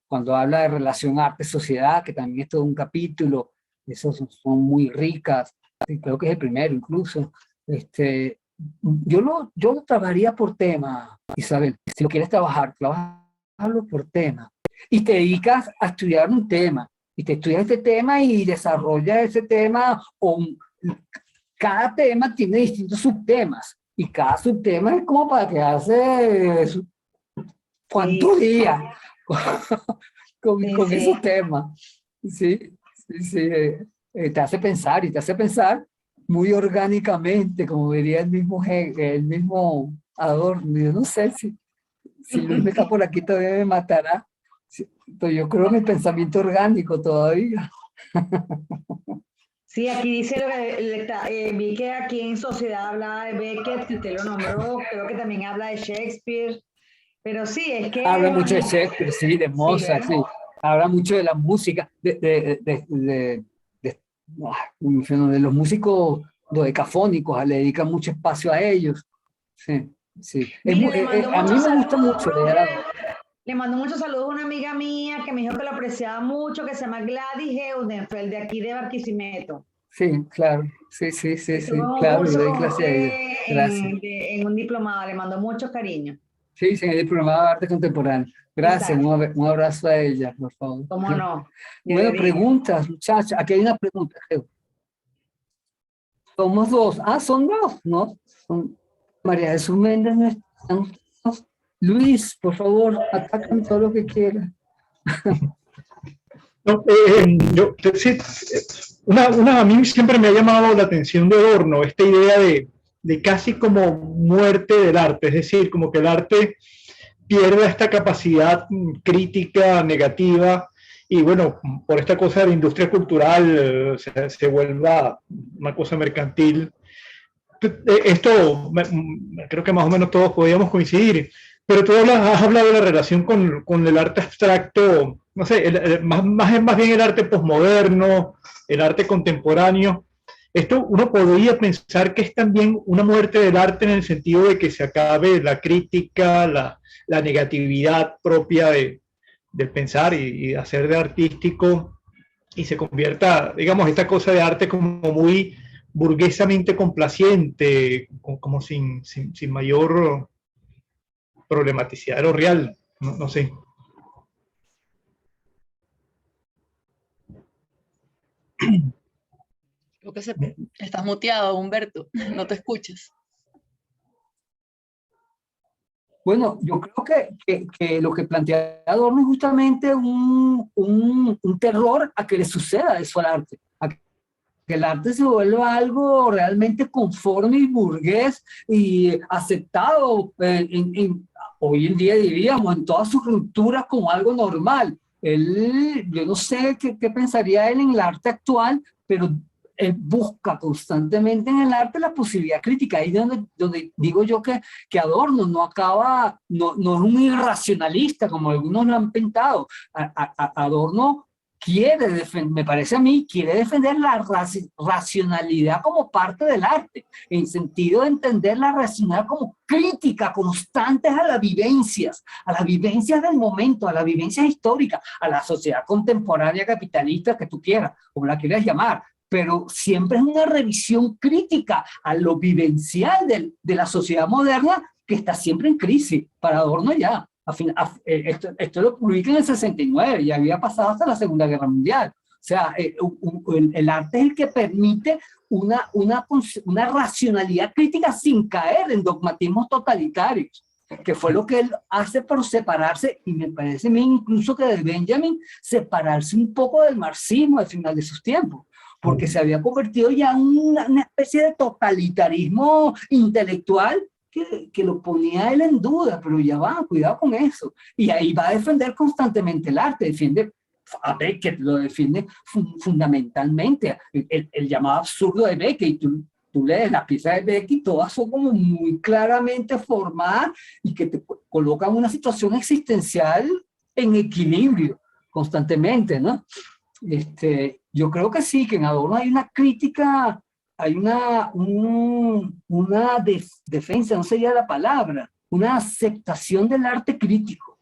Speaker 1: cuando habla de relación arte-sociedad, que también es todo un capítulo, esos son muy ricas, creo que es el primero incluso. Yo lo trabajaría por tema, Isabel. Si lo quieres trabajar, trabajarlo por tema. Y te dedicas a estudiar un tema, y te estudias este tema y desarrollas ese tema, cada tema tiene distintos subtemas, y cada subtema es como para quedarse ¿cuántos días con esos temas? Sí. Te hace pensar, y te hace pensar muy orgánicamente, como diría el mismo Adorno. Yo no sé si Luis me está por aquí, todavía me matará. Pero yo creo en el pensamiento orgánico todavía.
Speaker 5: Sí, aquí dice, vi que aquí en Sociedad hablaba de Beckett, que usted lo nombró, creo que también habla de Shakespeare, pero sí, es que...
Speaker 1: Habla mucho de Shakespeare, sí, de Mozart, sí. Habla mucho de la música, de los músicos dodecafónicos, le dedican mucho espacio a ellos. Sí. A mí me gusta mucho leer.
Speaker 5: Le mando muchos saludos a una amiga mía que me dijo que lo apreciaba mucho, que se llama Gladys Heudenfeld, de aquí de Barquisimeto.
Speaker 1: Sí, claro. Sí, claro, yo doy clase a ella. Gracias.
Speaker 5: En un diplomado, le mando mucho cariño.
Speaker 1: Sí, en el diplomado de arte contemporáneo. Gracias, un abrazo a ella, por favor.
Speaker 5: ¿Cómo no?
Speaker 1: Bueno, preguntas, muchachos. Aquí hay una pregunta, Geo. Somos dos. Son dos, ¿no? María Jesús Méndez, no están. Luis, por favor, atacan todo lo que quieras.
Speaker 4: No, a mí siempre me ha llamado la atención de Adorno esta idea de casi como muerte del arte, es decir, como que el arte pierda esta capacidad crítica negativa, y bueno, por esta cosa de la industria cultural se vuelva una cosa mercantil. Esto creo que más o menos todos podíamos coincidir, pero tú has hablado de la relación con el arte abstracto, no sé, más bien el arte posmoderno, el arte contemporáneo. Esto uno podría pensar que es también una muerte del arte en el sentido de que se acabe la crítica, la negatividad propia del pensar y hacer de artístico, y se convierta, digamos, esta cosa de arte como muy burguesamente complaciente, como sin mayor problematicidad de lo real, no sé.
Speaker 2: Creo que estás muteado, Humberto, no te escuchas.
Speaker 1: Bueno, yo creo que lo que plantea Adorno es justamente un terror a que le suceda eso al arte, a que el arte se vuelva algo realmente conforme y burgués y aceptado hoy en día, diríamos, en todas sus rupturas como algo normal. Yo no sé qué pensaría él en el arte actual, pero él busca constantemente en el arte la posibilidad crítica. Ahí es donde digo yo que Adorno no acaba, no es un irracionalista como algunos lo han pintado. Adorno quiere defender, me parece a mí, quiere defender la racionalidad como parte del arte, en sentido de entender la racionalidad como crítica constante a las vivencias del momento, a las vivencias históricas, a la sociedad contemporánea capitalista que tú quieras, como la quieras llamar, pero siempre es una revisión crítica a lo vivencial de la sociedad moderna que está siempre en crisis. Para Adorno ya. Esto lo publica en el 69 y había pasado hasta la Segunda Guerra Mundial. O sea, el arte es el que permite una racionalidad crítica sin caer en dogmatismos totalitarios, que fue lo que él hace por separarse, y me parece a mí incluso que de Benjamin, separarse un poco del marxismo al final de sus tiempos, porque se había convertido ya en una especie de totalitarismo intelectual que lo ponía él en duda, pero ya va, cuidado con eso. Y ahí va a defender constantemente el arte, defiende a Beckett, lo defiende fundamentalmente, el llamado absurdo de Beckett, y tú lees las piezas de Beckett, todas son como muy claramente formadas y que te colocan en una situación existencial en equilibrio constantemente, ¿no? Yo creo que sí, que en Adorno hay una crítica, hay una defensa, no sería la palabra, una aceptación del arte crítico.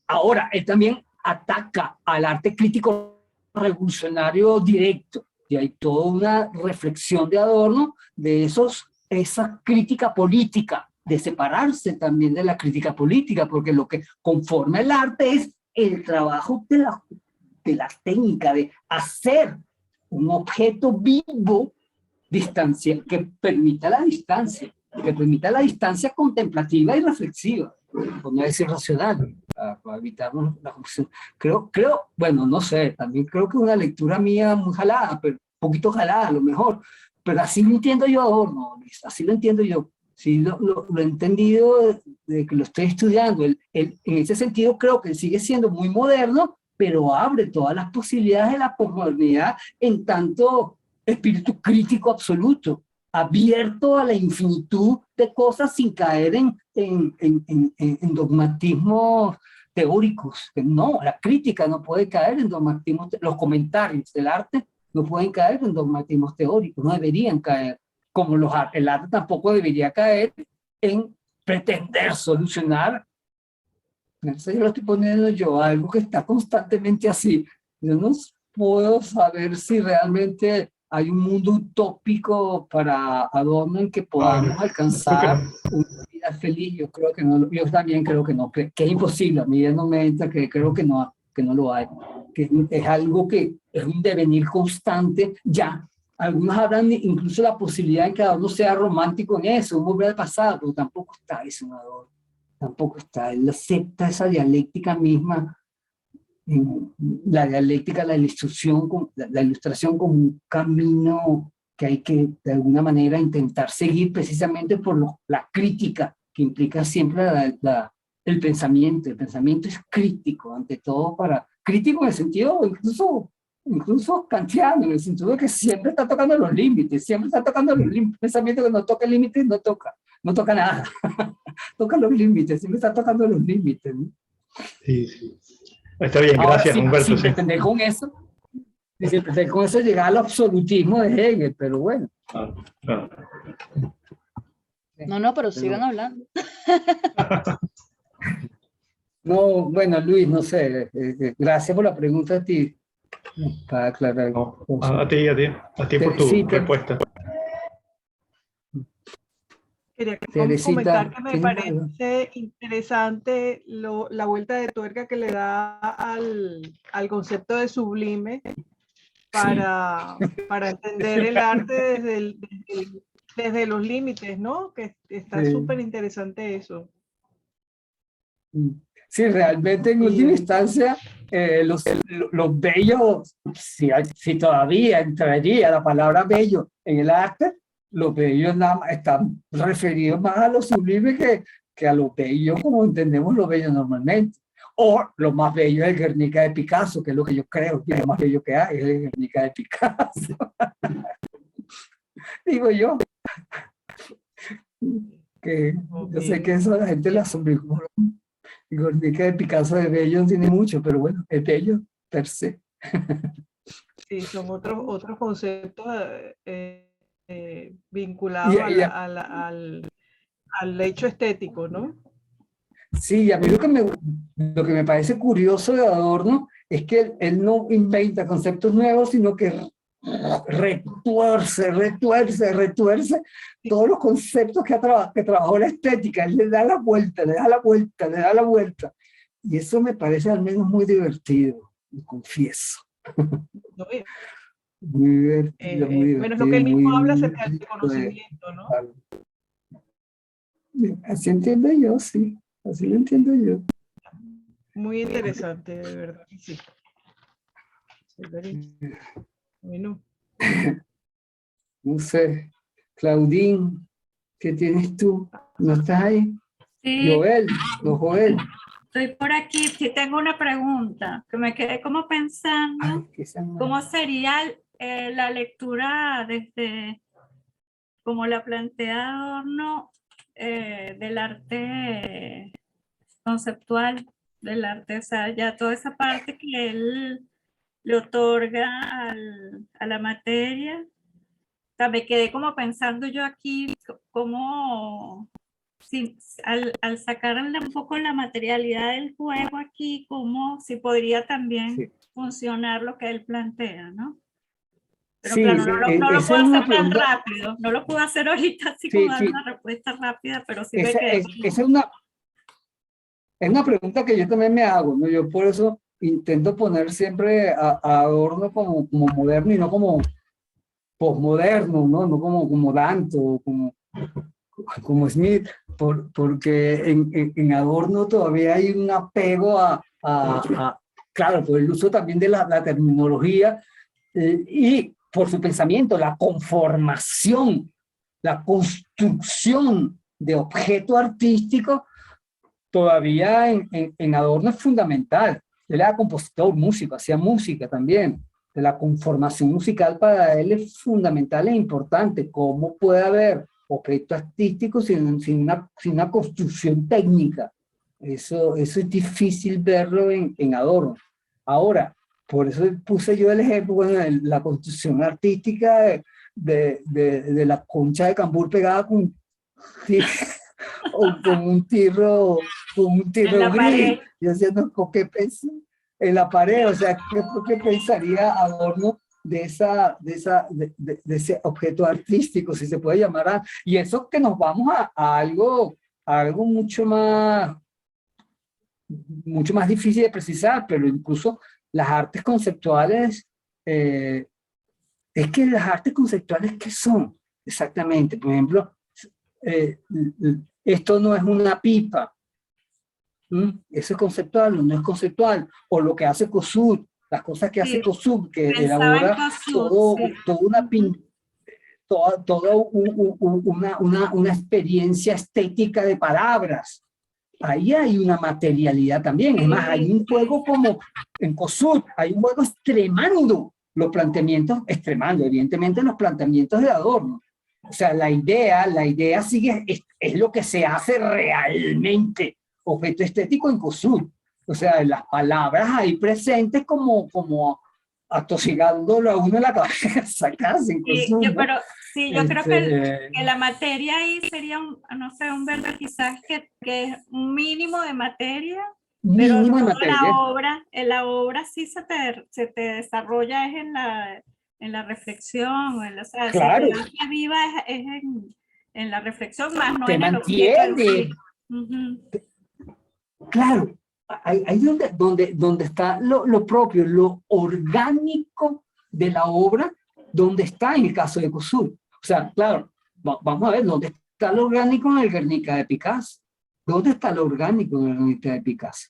Speaker 1: Ahora, él también ataca al arte crítico revolucionario directo, y hay toda una reflexión de Adorno de esa crítica política, de separarse también de la crítica política, porque lo que conforma el arte es el trabajo de la técnica, de hacer un objeto vivo que permita la distancia contemplativa y reflexiva, por no decir racional, para evitar la confusión. Creo, bueno, no sé, también creo que una lectura mía muy jalada, pero un poquito jalada a lo mejor, pero así lo entiendo yo Adorno, así lo entiendo yo. Sí, lo he entendido de que lo estoy estudiando. En ese sentido creo que sigue siendo muy moderno, pero abre todas las posibilidades de la posmodernidad en tanto espíritu crítico absoluto, abierto a la infinitud de cosas sin caer en dogmatismos teóricos. No, la crítica no puede caer en dogmatismos, los comentarios del arte no pueden caer en dogmatismos teóricos, no deberían caer, como el arte tampoco debería caer en pretender solucionar. Eso yo lo estoy poniendo yo, algo que está constantemente así. Yo no puedo saber si realmente hay un mundo utópico para Adorno en que podamos alcanzar una vida feliz. Yo creo que no, yo también creo que no, que es imposible. A mí ya no me entra, que creo que no lo hay. Que es algo que es un devenir constante ya. Algunos hablan incluso la posibilidad de que Adorno sea romántico en eso, un volver al pasado, pero tampoco está eso en Adorno. Tampoco está. Él acepta esa dialéctica misma, la dialéctica, la ilustración como un camino que hay que de alguna manera intentar seguir precisamente por la crítica que implica siempre el pensamiento. El pensamiento es crítico, ante todo crítico en el sentido incluso kantiano, en el sentido de que siempre está tocando los límites, pensamiento que no toca el límite no toca nada, toca los límites, siempre está tocando los límites, ¿no?
Speaker 4: Sí. Está bien, gracias, Humberto.
Speaker 1: Sin pretender con eso llegar al absolutismo de Hegel, pero bueno.
Speaker 2: No, pero sigan hablando.
Speaker 1: No, bueno, Luis, no sé, gracias por la pregunta a ti, para aclarar.
Speaker 4: No, a ti por tu respuesta.
Speaker 3: Quería
Speaker 1: Teresita,
Speaker 3: comentar que me parece interesante la vuelta de tuerca que le da al concepto de sublime para entender el arte desde los límites, ¿no? Que está súper interesante eso.
Speaker 1: Sí, realmente en última instancia, los bellos, si todavía entraría la palabra bello en el arte, los bellos están referidos más a lo sublime que a lo bello como entendemos lo bello normalmente. O lo más bello es el Guernica de Picasso, que es lo que yo creo que es lo más bello que hay, es el Guernica de Picasso. Digo yo. Que yo sé que eso a la gente le asombra. El Guernica de Picasso de bello no tiene mucho, pero bueno, es bello per se.
Speaker 3: Sí, son otros conceptos vinculados al hecho estético, ¿no?
Speaker 1: Sí, a mí lo que me parece curioso de Adorno es que él no inventa conceptos nuevos, sino que retuerce todos los conceptos que trabajó la estética. Él le da la vuelta, le da la vuelta, le da la vuelta. Y eso me parece al menos muy divertido, lo confieso.
Speaker 3: No,
Speaker 1: Muy divertido, muy divertido.
Speaker 3: Bueno, es lo que él mismo habla acerca del conocimiento, ¿no?
Speaker 1: Así entiendo yo, sí. Así lo entiendo yo.
Speaker 3: Muy interesante, de verdad. Sí. Bueno.
Speaker 1: No sé, Claudine, ¿qué tienes tú? ¿No estás ahí?
Speaker 6: Sí.
Speaker 1: Joel, no Joel.
Speaker 6: Estoy por aquí, sí tengo una pregunta, que me quedé como pensando, ¿cómo sería la lectura desde, como la plantea Adorno, del arte conceptual, del arte, o sea, ya toda esa parte que él le otorga a la materia? O sea, me quedé como pensando yo aquí, cómo... Sí, al sacarle un poco la materialidad del juego aquí, como si podría también funcionar lo que él plantea, ¿no? Pero
Speaker 1: sí,
Speaker 6: claro, no lo puedo hacer tan
Speaker 1: pregunta
Speaker 6: rápido, no lo puedo hacer ahorita así como dar una respuesta rápida, pero sí me quedé.
Speaker 1: Esa es una pregunta que yo también me hago, ¿no? Yo por eso intento poner siempre a Adorno como moderno y no como posmoderno, ¿no? No como Dante o como Smith, porque en Adorno todavía hay un apego claro, por el uso también de la terminología y por su pensamiento, la conformación, la construcción de objeto artístico, todavía en Adorno es fundamental. Él era compositor, músico, hacía música también. La conformación musical para él es fundamental e importante. ¿Cómo puede haber objeto artístico sin una construcción técnica? Eso es difícil verlo en Adorno. Ahora, por eso puse yo el ejemplo, bueno, de la construcción artística de la concha de cambur pegada con un tirro gris. Yo decía, no, ¿qué pensé? En la pared, o sea, ¿qué pensaría Adorno de ese objeto artístico, si se puede llamar? Y eso que nos vamos a algo mucho más difícil de precisar, pero incluso las artes conceptuales, es que las artes conceptuales, ¿qué son exactamente? Por ejemplo, esto no es una pipa. ¿Eso es conceptual o no es conceptual? O lo que hace Kossuth, las cosas que hace Kossuth, que elabora toda una experiencia estética de palabras. Ahí hay una materialidad también. Es más, hay un juego como en Kossuth, hay un juego extremando evidentemente los planteamientos de Adorno. O sea, la idea sigue, es lo que se hace realmente objeto estético en Kossuth. O sea, las palabras ahí presentes como atosigándolo a uno en la cabeza, casi en Kossuth.
Speaker 6: Yo creo que la materia ahí sería, no sé, un verbo quizás que es un mínimo de materia, pero la obra sí se te desarrolla es en la reflexión, o sea,
Speaker 1: claro.
Speaker 6: Si te da viva es en la reflexión, más no
Speaker 1: te
Speaker 6: en
Speaker 1: mantiene.
Speaker 6: el objeto.
Speaker 1: Claro, ahí donde está lo propio, lo orgánico de la obra, donde está en el caso de Kossuth. O sea, claro, vamos a ver dónde está lo orgánico en el Guernica de Picasso. ¿Dónde está lo orgánico en el Guernica de Picasso?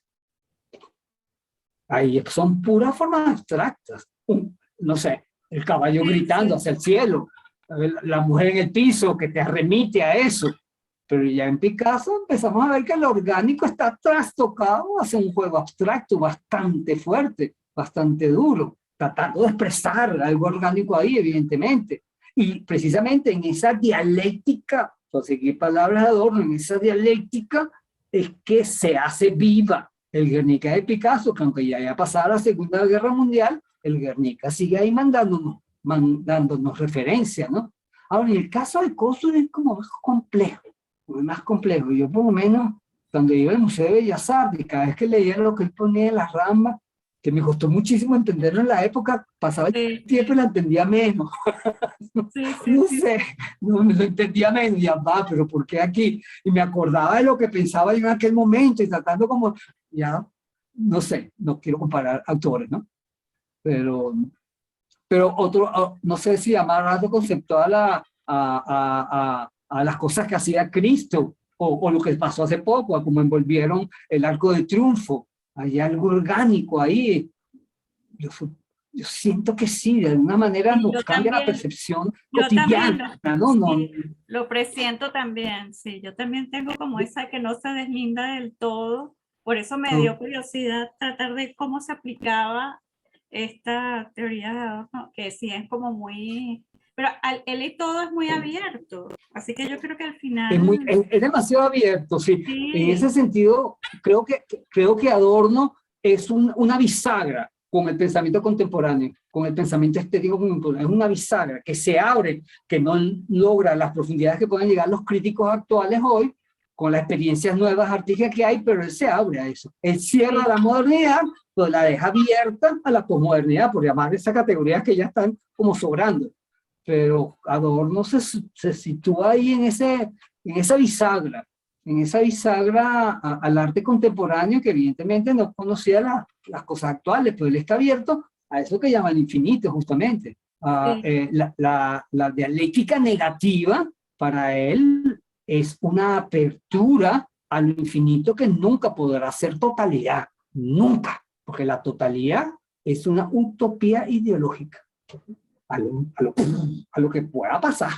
Speaker 1: Ahí son puras formas abstractas. No sé, el caballo gritando hacia el cielo, la mujer en el piso que te remite a eso. Pero ya en Picasso empezamos a ver que lo orgánico está trastocado hacia un juego abstracto bastante fuerte, bastante duro, tratando de expresar algo orgánico ahí, evidentemente. Y precisamente en esa dialéctica, por seguir palabras de Adorno, en esa dialéctica es que se hace viva el Guernica de Picasso, que aunque ya haya pasado la Segunda Guerra Mundial, el Guernica sigue ahí mandándonos referencias, ¿no? Ahora, en el caso de Coso es como más complejo. Yo por lo menos, cuando iba al Museo de Bellas Artes, cada vez que leía lo que él ponía en las ramas, que me costó muchísimo entenderlo en la época, pasaba el tiempo y la entendía menos. No sé, no lo entendía menos, ya va, pero ¿por qué aquí? Y me acordaba de lo que pensaba yo en aquel momento y tratando como, ya, no sé, no quiero comparar autores, ¿no? Pero otro, no sé si llamar algo conceptual a las cosas que hacía Cristo, o lo que pasó hace poco, a cómo envolvieron el Arco de Triunfo. Hay algo orgánico ahí. Yo siento que sí, de alguna manera nos cambia la percepción cotidiana, ¿no?
Speaker 6: Sí, lo presiento también, sí. Yo también tengo como esa que no se deslinda del todo. Por eso me dio curiosidad tratar de cómo se aplicaba esta teoría de Adorno, que sí es como muy... Pero él y todo es muy abierto, así que yo creo que al final...
Speaker 1: Es demasiado abierto, sí. En ese sentido, creo que Adorno es una bisagra con el pensamiento contemporáneo, con el pensamiento estético contemporáneo. Es una bisagra que se abre, que no logra las profundidades que pueden llegar los críticos actuales hoy, con las experiencias nuevas artísticas que hay, pero él se abre a eso. Él cierra la modernidad, pero la deja abierta a la posmodernidad, por llamar esa categoría que ya están como sobrando. Pero Adorno se sitúa ahí en esa bisagra al arte contemporáneo, que evidentemente no conocía las cosas actuales, pero él está abierto a eso que llama el infinito, justamente. La dialéctica negativa para él es una apertura al infinito que nunca podrá ser totalidad, nunca, porque la totalidad es una utopía ideológica a lo que pueda pasar.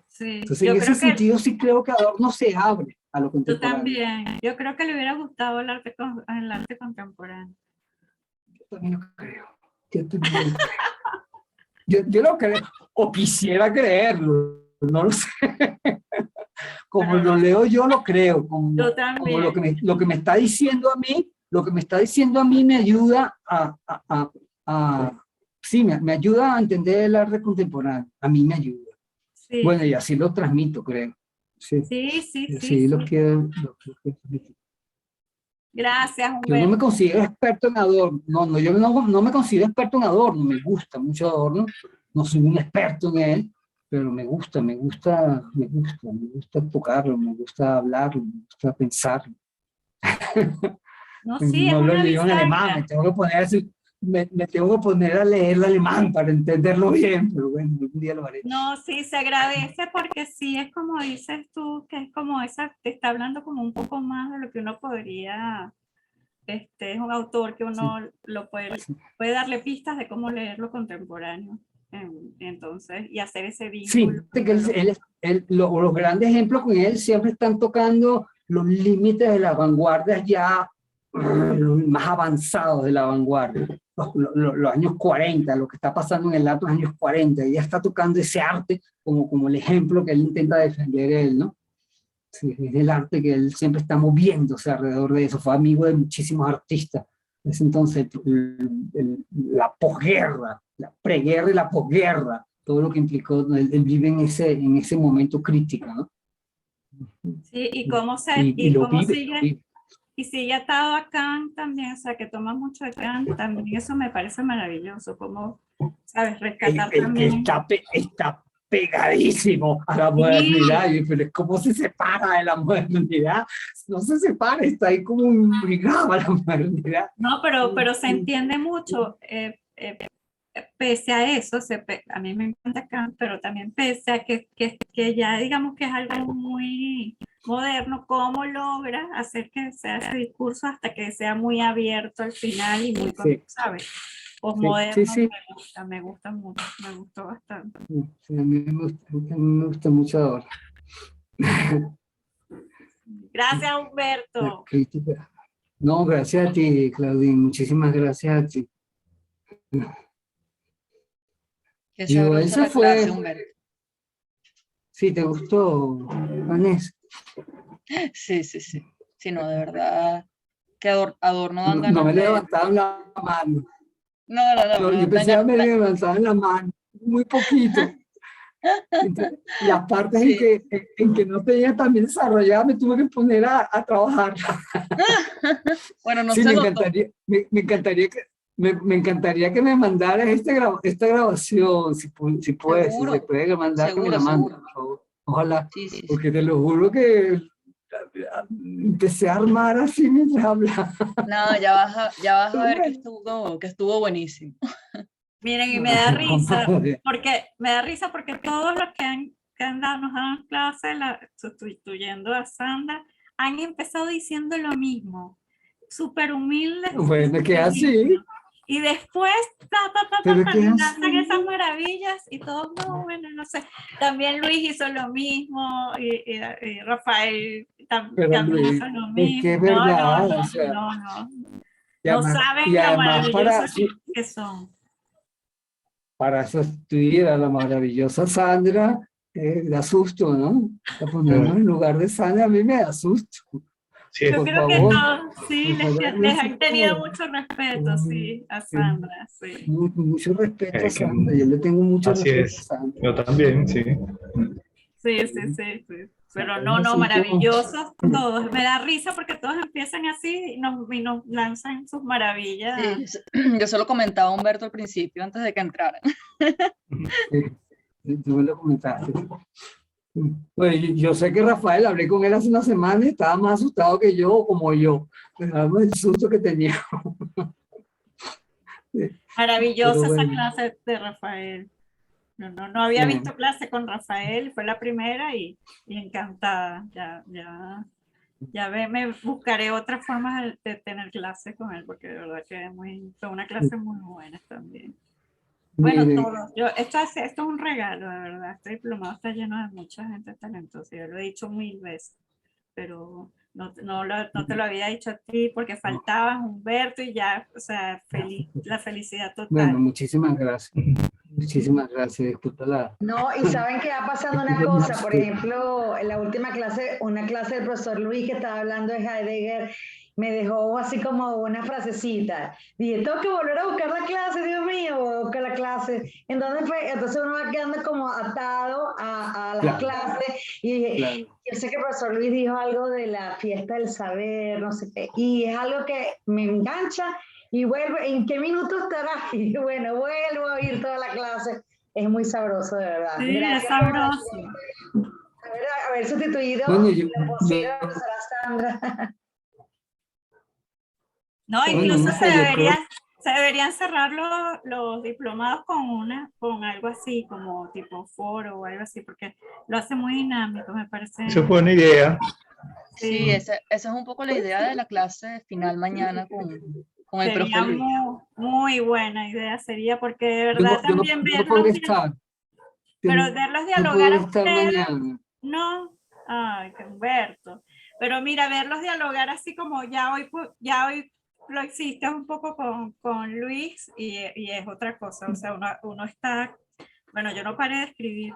Speaker 6: Sí,
Speaker 1: entonces, en ese sentido sí creo que Adorno se abre a lo contemporáneo.
Speaker 6: Yo también. Yo creo que le hubiera gustado el arte contemporáneo.
Speaker 1: Yo también lo creo. Yo lo creo, o quisiera creerlo, no lo sé. Como lo leo yo, lo creo. Como lo que me está diciendo a mí, me ayuda sí, me ayuda a entender el arte contemporáneo. A mí me ayuda. Sí. Bueno, y así lo transmito, creo. Sí, lo quiero transmitir.
Speaker 6: Gracias, Humberto.
Speaker 1: Yo no me considero experto en Adorno. Yo no me considero experto en Adorno. Me gusta mucho Adorno. No soy un experto en él, pero me gusta tocarlo, me gusta hablarlo, me gusta pensarlo. No lo leo en alemán, me tengo que poner a leer el alemán para entenderlo bien, pero bueno, algún día lo haré.
Speaker 6: No, sí, se agradece porque sí es como dices tú, que es como te está hablando como un poco más de lo que uno podría, es un autor que uno lo puede darle pistas de cómo leer lo contemporáneo. Entonces, y hacer ese vínculo.
Speaker 1: Sí, que los grandes ejemplos con él siempre están tocando los límites de la vanguardia ya más avanzados de la vanguardia. Los años 40, lo que está pasando en el arte de los años 40, y ya está tocando ese arte como el ejemplo que él intenta defender él, ¿no? Sí, es el arte que él siempre está moviéndose alrededor de eso. Fue amigo de muchísimos artistas. Es entonces la posguerra, la preguerra y la posguerra, todo lo que implicó, él vive en ese momento crítico, ¿no?
Speaker 6: Sí, y cómo sigue atado a Kant también, o sea, que toma mucho de Kant, también eso me parece maravilloso, como, ¿sabes? Rescatar también.
Speaker 1: Está pegadísimo a la modernidad, pero ¿cómo se separa de la modernidad? No se separa, está ahí como ligado a la modernidad.
Speaker 6: No, pero se entiende mucho, pese a eso, a mí me encanta Kant, pero también pese a que ya digamos que es algo muy moderno, cómo logra hacer que sea ese discurso hasta que sea muy abierto al final y muy, ¿sabes? Postmoderno. Me gusta mucho, me gustó bastante.
Speaker 1: Sí, a mí me gusta mucho ahora.
Speaker 6: Gracias, Humberto.
Speaker 1: Crítica. No, gracias a ti, Claudine, muchísimas gracias a ti.
Speaker 2: Qué
Speaker 1: Digo,
Speaker 2: sabrosa
Speaker 1: esa
Speaker 2: la
Speaker 1: fue-
Speaker 2: clase, Humberto.
Speaker 1: Sí, ¿te gustó, Vanessa?
Speaker 2: Sí, sí, sí. Sí, no, de verdad, que Adorno dan
Speaker 1: No,
Speaker 2: ganas
Speaker 1: no me
Speaker 2: de...
Speaker 1: levantaban la mano.
Speaker 2: No, no, no,
Speaker 1: No, yo
Speaker 2: dan
Speaker 1: pensé que me
Speaker 2: ganas...
Speaker 1: levantaban la mano, muy poquito. Entonces, las partes
Speaker 2: Sí.
Speaker 1: en que no tenía también desarrollada me tuve que poner a trabajar.
Speaker 2: Bueno, no
Speaker 1: Sí,
Speaker 2: se
Speaker 1: me
Speaker 2: notó.
Speaker 1: encantaría, me encantaría que me mandaras esta grabación, si puedes, si
Speaker 2: Seguro,
Speaker 1: se puede mandar, que me
Speaker 2: seguro,
Speaker 1: la mandes,
Speaker 2: seguro.
Speaker 1: por favor. Ojalá,
Speaker 2: Sí, sí, sí.
Speaker 1: porque te lo juro que empecé a armar así mientras hablaba.
Speaker 2: No, ya vas a ver que estuvo buenísimo.
Speaker 6: Miren, y me da risa, porque todos los que han dado, nos dan clases, sustituyendo a Sandra, han empezado diciendo lo mismo, súper humildes.
Speaker 1: Bueno, es que así,
Speaker 6: Y después,
Speaker 1: pero es que
Speaker 6: lanzan
Speaker 1: así.
Speaker 6: esas maravillas y todos, no, bueno, no sé. También Luis hizo lo mismo, y Rafael
Speaker 1: Pero
Speaker 6: también
Speaker 1: Luis,
Speaker 6: hizo lo
Speaker 1: es
Speaker 6: mismo.
Speaker 1: que es verdad, o sea,
Speaker 6: No saben
Speaker 1: y
Speaker 6: lo
Speaker 1: además
Speaker 6: maravillosos que son.
Speaker 1: para sustituir a la maravillosa Sandra, da susto, ¿no? A ponernos en lugar de Sandra, a mí me da susto.
Speaker 4: Sí,
Speaker 6: Yo
Speaker 1: Por
Speaker 6: creo que
Speaker 1: favor.
Speaker 6: todos, sí, les han tenido mucho respeto, sí, a Sandra, sí.
Speaker 1: Mucho respeto a
Speaker 4: que-
Speaker 1: Sandra, yo le tengo mucho
Speaker 4: así
Speaker 1: respeto
Speaker 4: es.
Speaker 1: a Sandra.
Speaker 4: Yo también, sí.
Speaker 6: Sí. Pero
Speaker 1: Sandra
Speaker 6: no,
Speaker 1: es así como-
Speaker 6: maravillosos todos. Me da risa porque todos empiezan así y nos lanzan sus maravillas.
Speaker 2: Sí, yo se lo comentaba a Humberto al principio, antes de que entraran.
Speaker 1: Sí, tú me lo comentaste. Pues yo sé que Rafael, hablé con él hace una semana y estaba más asustado que yo, como yo. Me daba el susto que tenía.
Speaker 6: Maravillosa
Speaker 1: Pero
Speaker 6: esa
Speaker 1: bueno.
Speaker 6: clase de Rafael. No había
Speaker 1: Sí.
Speaker 6: visto clase con Rafael, fue la primera y encantada. Me buscaré otras formas de tener clase con él, porque de verdad que fue una clase muy buena también. Bueno,
Speaker 1: Miren,
Speaker 6: esto es un regalo, de verdad. Este diplomado está lleno de mucha gente talentosa. Yo lo he dicho 1000 veces, pero no te lo había dicho a ti porque faltabas, Humberto, y ya, o sea, la felicidad total.
Speaker 1: bueno, muchísimas gracias. Muchísimas gracias. Disculpa la...
Speaker 5: No, y saben que va pasando una cosa, por ejemplo, en la última clase, una clase del profesor Luis que estaba hablando de Heidegger, me dejó así como una frasecita. Dije, tengo que volver a buscar la clase, Dios mío, buscar la clase. Entonces uno va quedando como atado a las clases. Y dije, yo sé que el profesor Luis dijo algo de la fiesta del saber, no sé qué, y es algo que me engancha. Y vuelve, ¿en qué minuto estará? Y bueno, vuelvo a oír toda la clase. Es muy sabroso, de verdad.
Speaker 6: Sí,
Speaker 5: gracias
Speaker 6: es sabroso.
Speaker 5: por haber sustituido
Speaker 1: Bueno,
Speaker 5: la posible profesora Sandra.
Speaker 6: No,
Speaker 1: Bueno,
Speaker 6: incluso
Speaker 1: no sé, yo creo...
Speaker 6: se deberían cerrar los diplomados con algo así, como tipo foro o algo así, porque lo hace muy dinámico, me parece.
Speaker 4: Eso fue una idea.
Speaker 2: Sí, esa es un poco la idea de la clase final mañana con el profe
Speaker 6: Sería
Speaker 2: Luis.
Speaker 6: muy buena idea, sería porque de verdad
Speaker 1: Yo
Speaker 6: también
Speaker 1: no podré estar.
Speaker 6: pero verlos
Speaker 1: No
Speaker 6: dialogar
Speaker 1: podré
Speaker 6: a
Speaker 1: estar
Speaker 6: ustedes,
Speaker 1: mañana.
Speaker 6: no, ay, que Humberto, pero mira, verlos dialogar así como ya hoy lo hiciste un poco con Luis y es otra cosa, o sea, uno está, bueno, yo no paro de escribir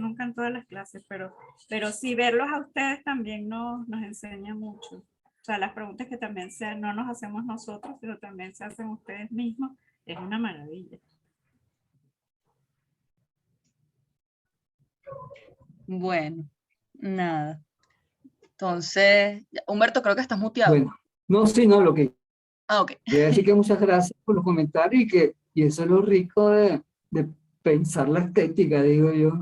Speaker 6: nunca en todas las clases, pero sí verlos a ustedes también nos enseña mucho. O sea, las preguntas que también no nos hacemos nosotros, pero también se hacen ustedes mismos, es una maravilla.
Speaker 2: Bueno, nada. Entonces, Humberto, creo que estás muteado.
Speaker 1: Bueno, no, sí, no, lo que
Speaker 2: Ok.
Speaker 1: quería decir que muchas gracias por los comentarios y eso es lo rico de pensar la estética, digo yo.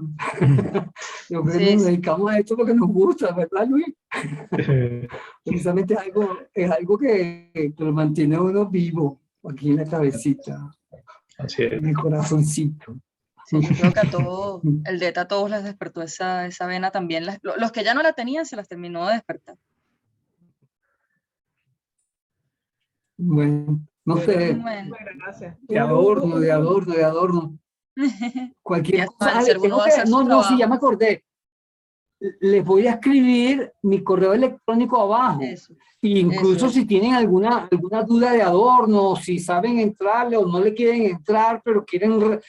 Speaker 1: Yo creo que nos dedicamos a esto porque nos gusta, ¿verdad, Luis? Precisamente es algo que lo mantiene uno vivo aquí en la cabecita,
Speaker 4: Así es.
Speaker 1: en el corazoncito.
Speaker 2: Sí, yo creo que a todos, el DETA a todos les despertó esa vena también. Los que ya no la tenían se las terminó de despertar.
Speaker 1: Bueno, no sé,
Speaker 2: Bueno.
Speaker 3: Gracias.
Speaker 1: de adorno. Cualquier
Speaker 2: Ya
Speaker 1: cosa.
Speaker 2: el cerebro va a hacer su
Speaker 1: No, sí, ya
Speaker 2: trabajo.
Speaker 1: me acordé. les voy a escribir mi correo electrónico abajo.
Speaker 2: Eso.
Speaker 1: Y incluso si tienen alguna duda de Adorno, si saben entrarle o no le quieren entrar, pero quieren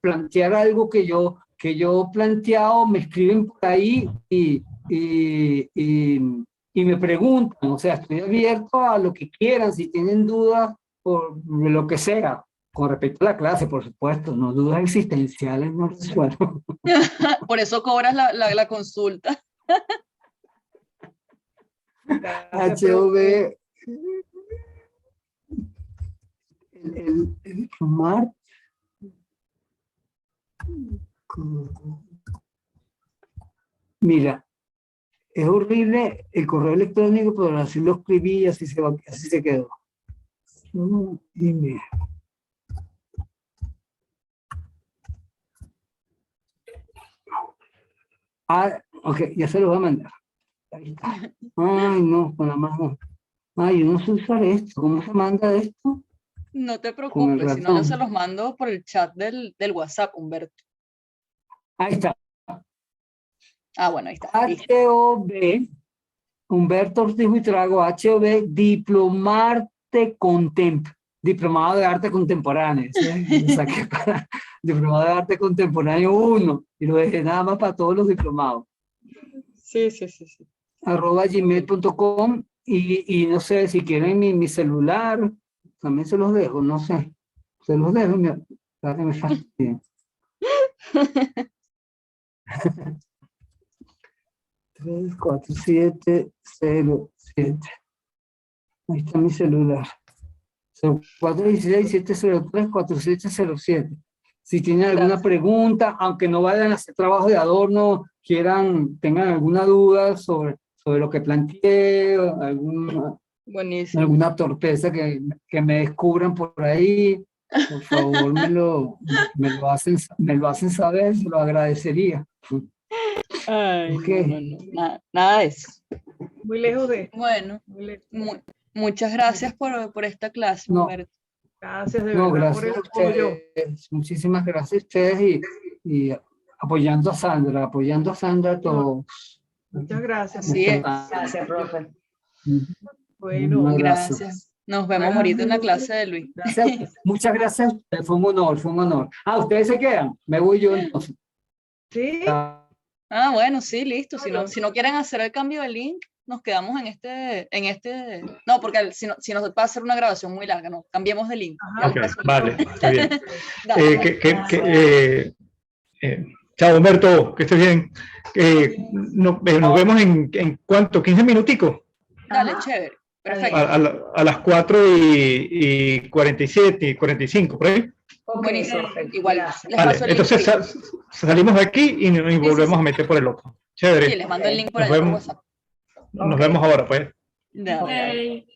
Speaker 1: plantear algo que yo he planteado, me escriben por ahí y me preguntan. O sea, estoy abierto a lo que quieran, si tienen dudas por lo que sea, con respecto a la clase, por supuesto, no dudas existenciales, no resuelvo.
Speaker 2: Por eso cobras la consulta.
Speaker 1: HOV, el Smart. Mira, es horrible el correo electrónico, pero así lo escribí y así se quedó. Email. Ok, ya se lo voy a mandar. Ahí está. Ay, no, con la mano. Ay, yo no sé usar esto. ¿Cómo se manda esto?
Speaker 2: No te preocupes, si no yo se los mando por el chat del WhatsApp, Humberto.
Speaker 1: Ahí está.
Speaker 2: Ah, bueno, ahí está.
Speaker 1: HOV, Humberto Ortiz Buitrago, HOV, Diplomarte Contemp, Diplomado de Arte Contemporáneo. ¿Sí? Lo saqué para Diplomado de Arte Contemporáneo 1 y lo dejé nada más para todos los diplomados.
Speaker 2: Sí.
Speaker 1: @gmail.com y no sé, si quieren mi celular, también se los dejo, no sé. Se los dejo, para que me fastidien. 34707. Ahí está mi celular. 416-703-4707. Si tienen alguna pregunta, aunque no vayan a hacer trabajo de Adorno, tengan alguna duda sobre lo que planteé, alguna torpeza que me descubran por ahí, por favor me lo hacen saber, se lo agradecería.
Speaker 2: Ay,
Speaker 1: Okay.
Speaker 2: no, nada de eso.
Speaker 3: Muy lejos de...
Speaker 2: Bueno, muchas gracias por esta clase, Humberto.
Speaker 3: Gracias de verdad
Speaker 1: gracias
Speaker 3: por el
Speaker 1: a
Speaker 3: apoyo.
Speaker 1: ustedes. Muchísimas gracias a ustedes y apoyando a Sandra todos.
Speaker 3: Muchas gracias.
Speaker 2: Así es.
Speaker 5: Gracias, profe.
Speaker 3: Bueno,
Speaker 2: gracias. Nos vemos ahorita en la clase de Luis.
Speaker 1: Gracias. Muchas gracias. Fue un honor, fue un honor. Ustedes se quedan. Me voy yo entonces.
Speaker 3: sí.
Speaker 2: Bueno, sí, listo. Si no quieren hacer el cambio de link, nos quedamos en este. No, porque si nos va a hacer una grabación muy larga, no, cambiemos de link.
Speaker 4: Okay, vale, está bien. Chao, Humberto, que estés bien. Nos vemos en ¿cuánto? ¿15 minuticos?
Speaker 2: Dale, chévere. Perfecto.
Speaker 4: A las 4:47, 45, por ahí.
Speaker 2: Buenísimo. Igual.
Speaker 4: Vale, entonces salimos de aquí y volvemos a meter por el otro. Chévere.
Speaker 2: Sí, les mando el link por allá por WhatsApp.
Speaker 4: Nos vemos ahora, pues.
Speaker 2: Dale.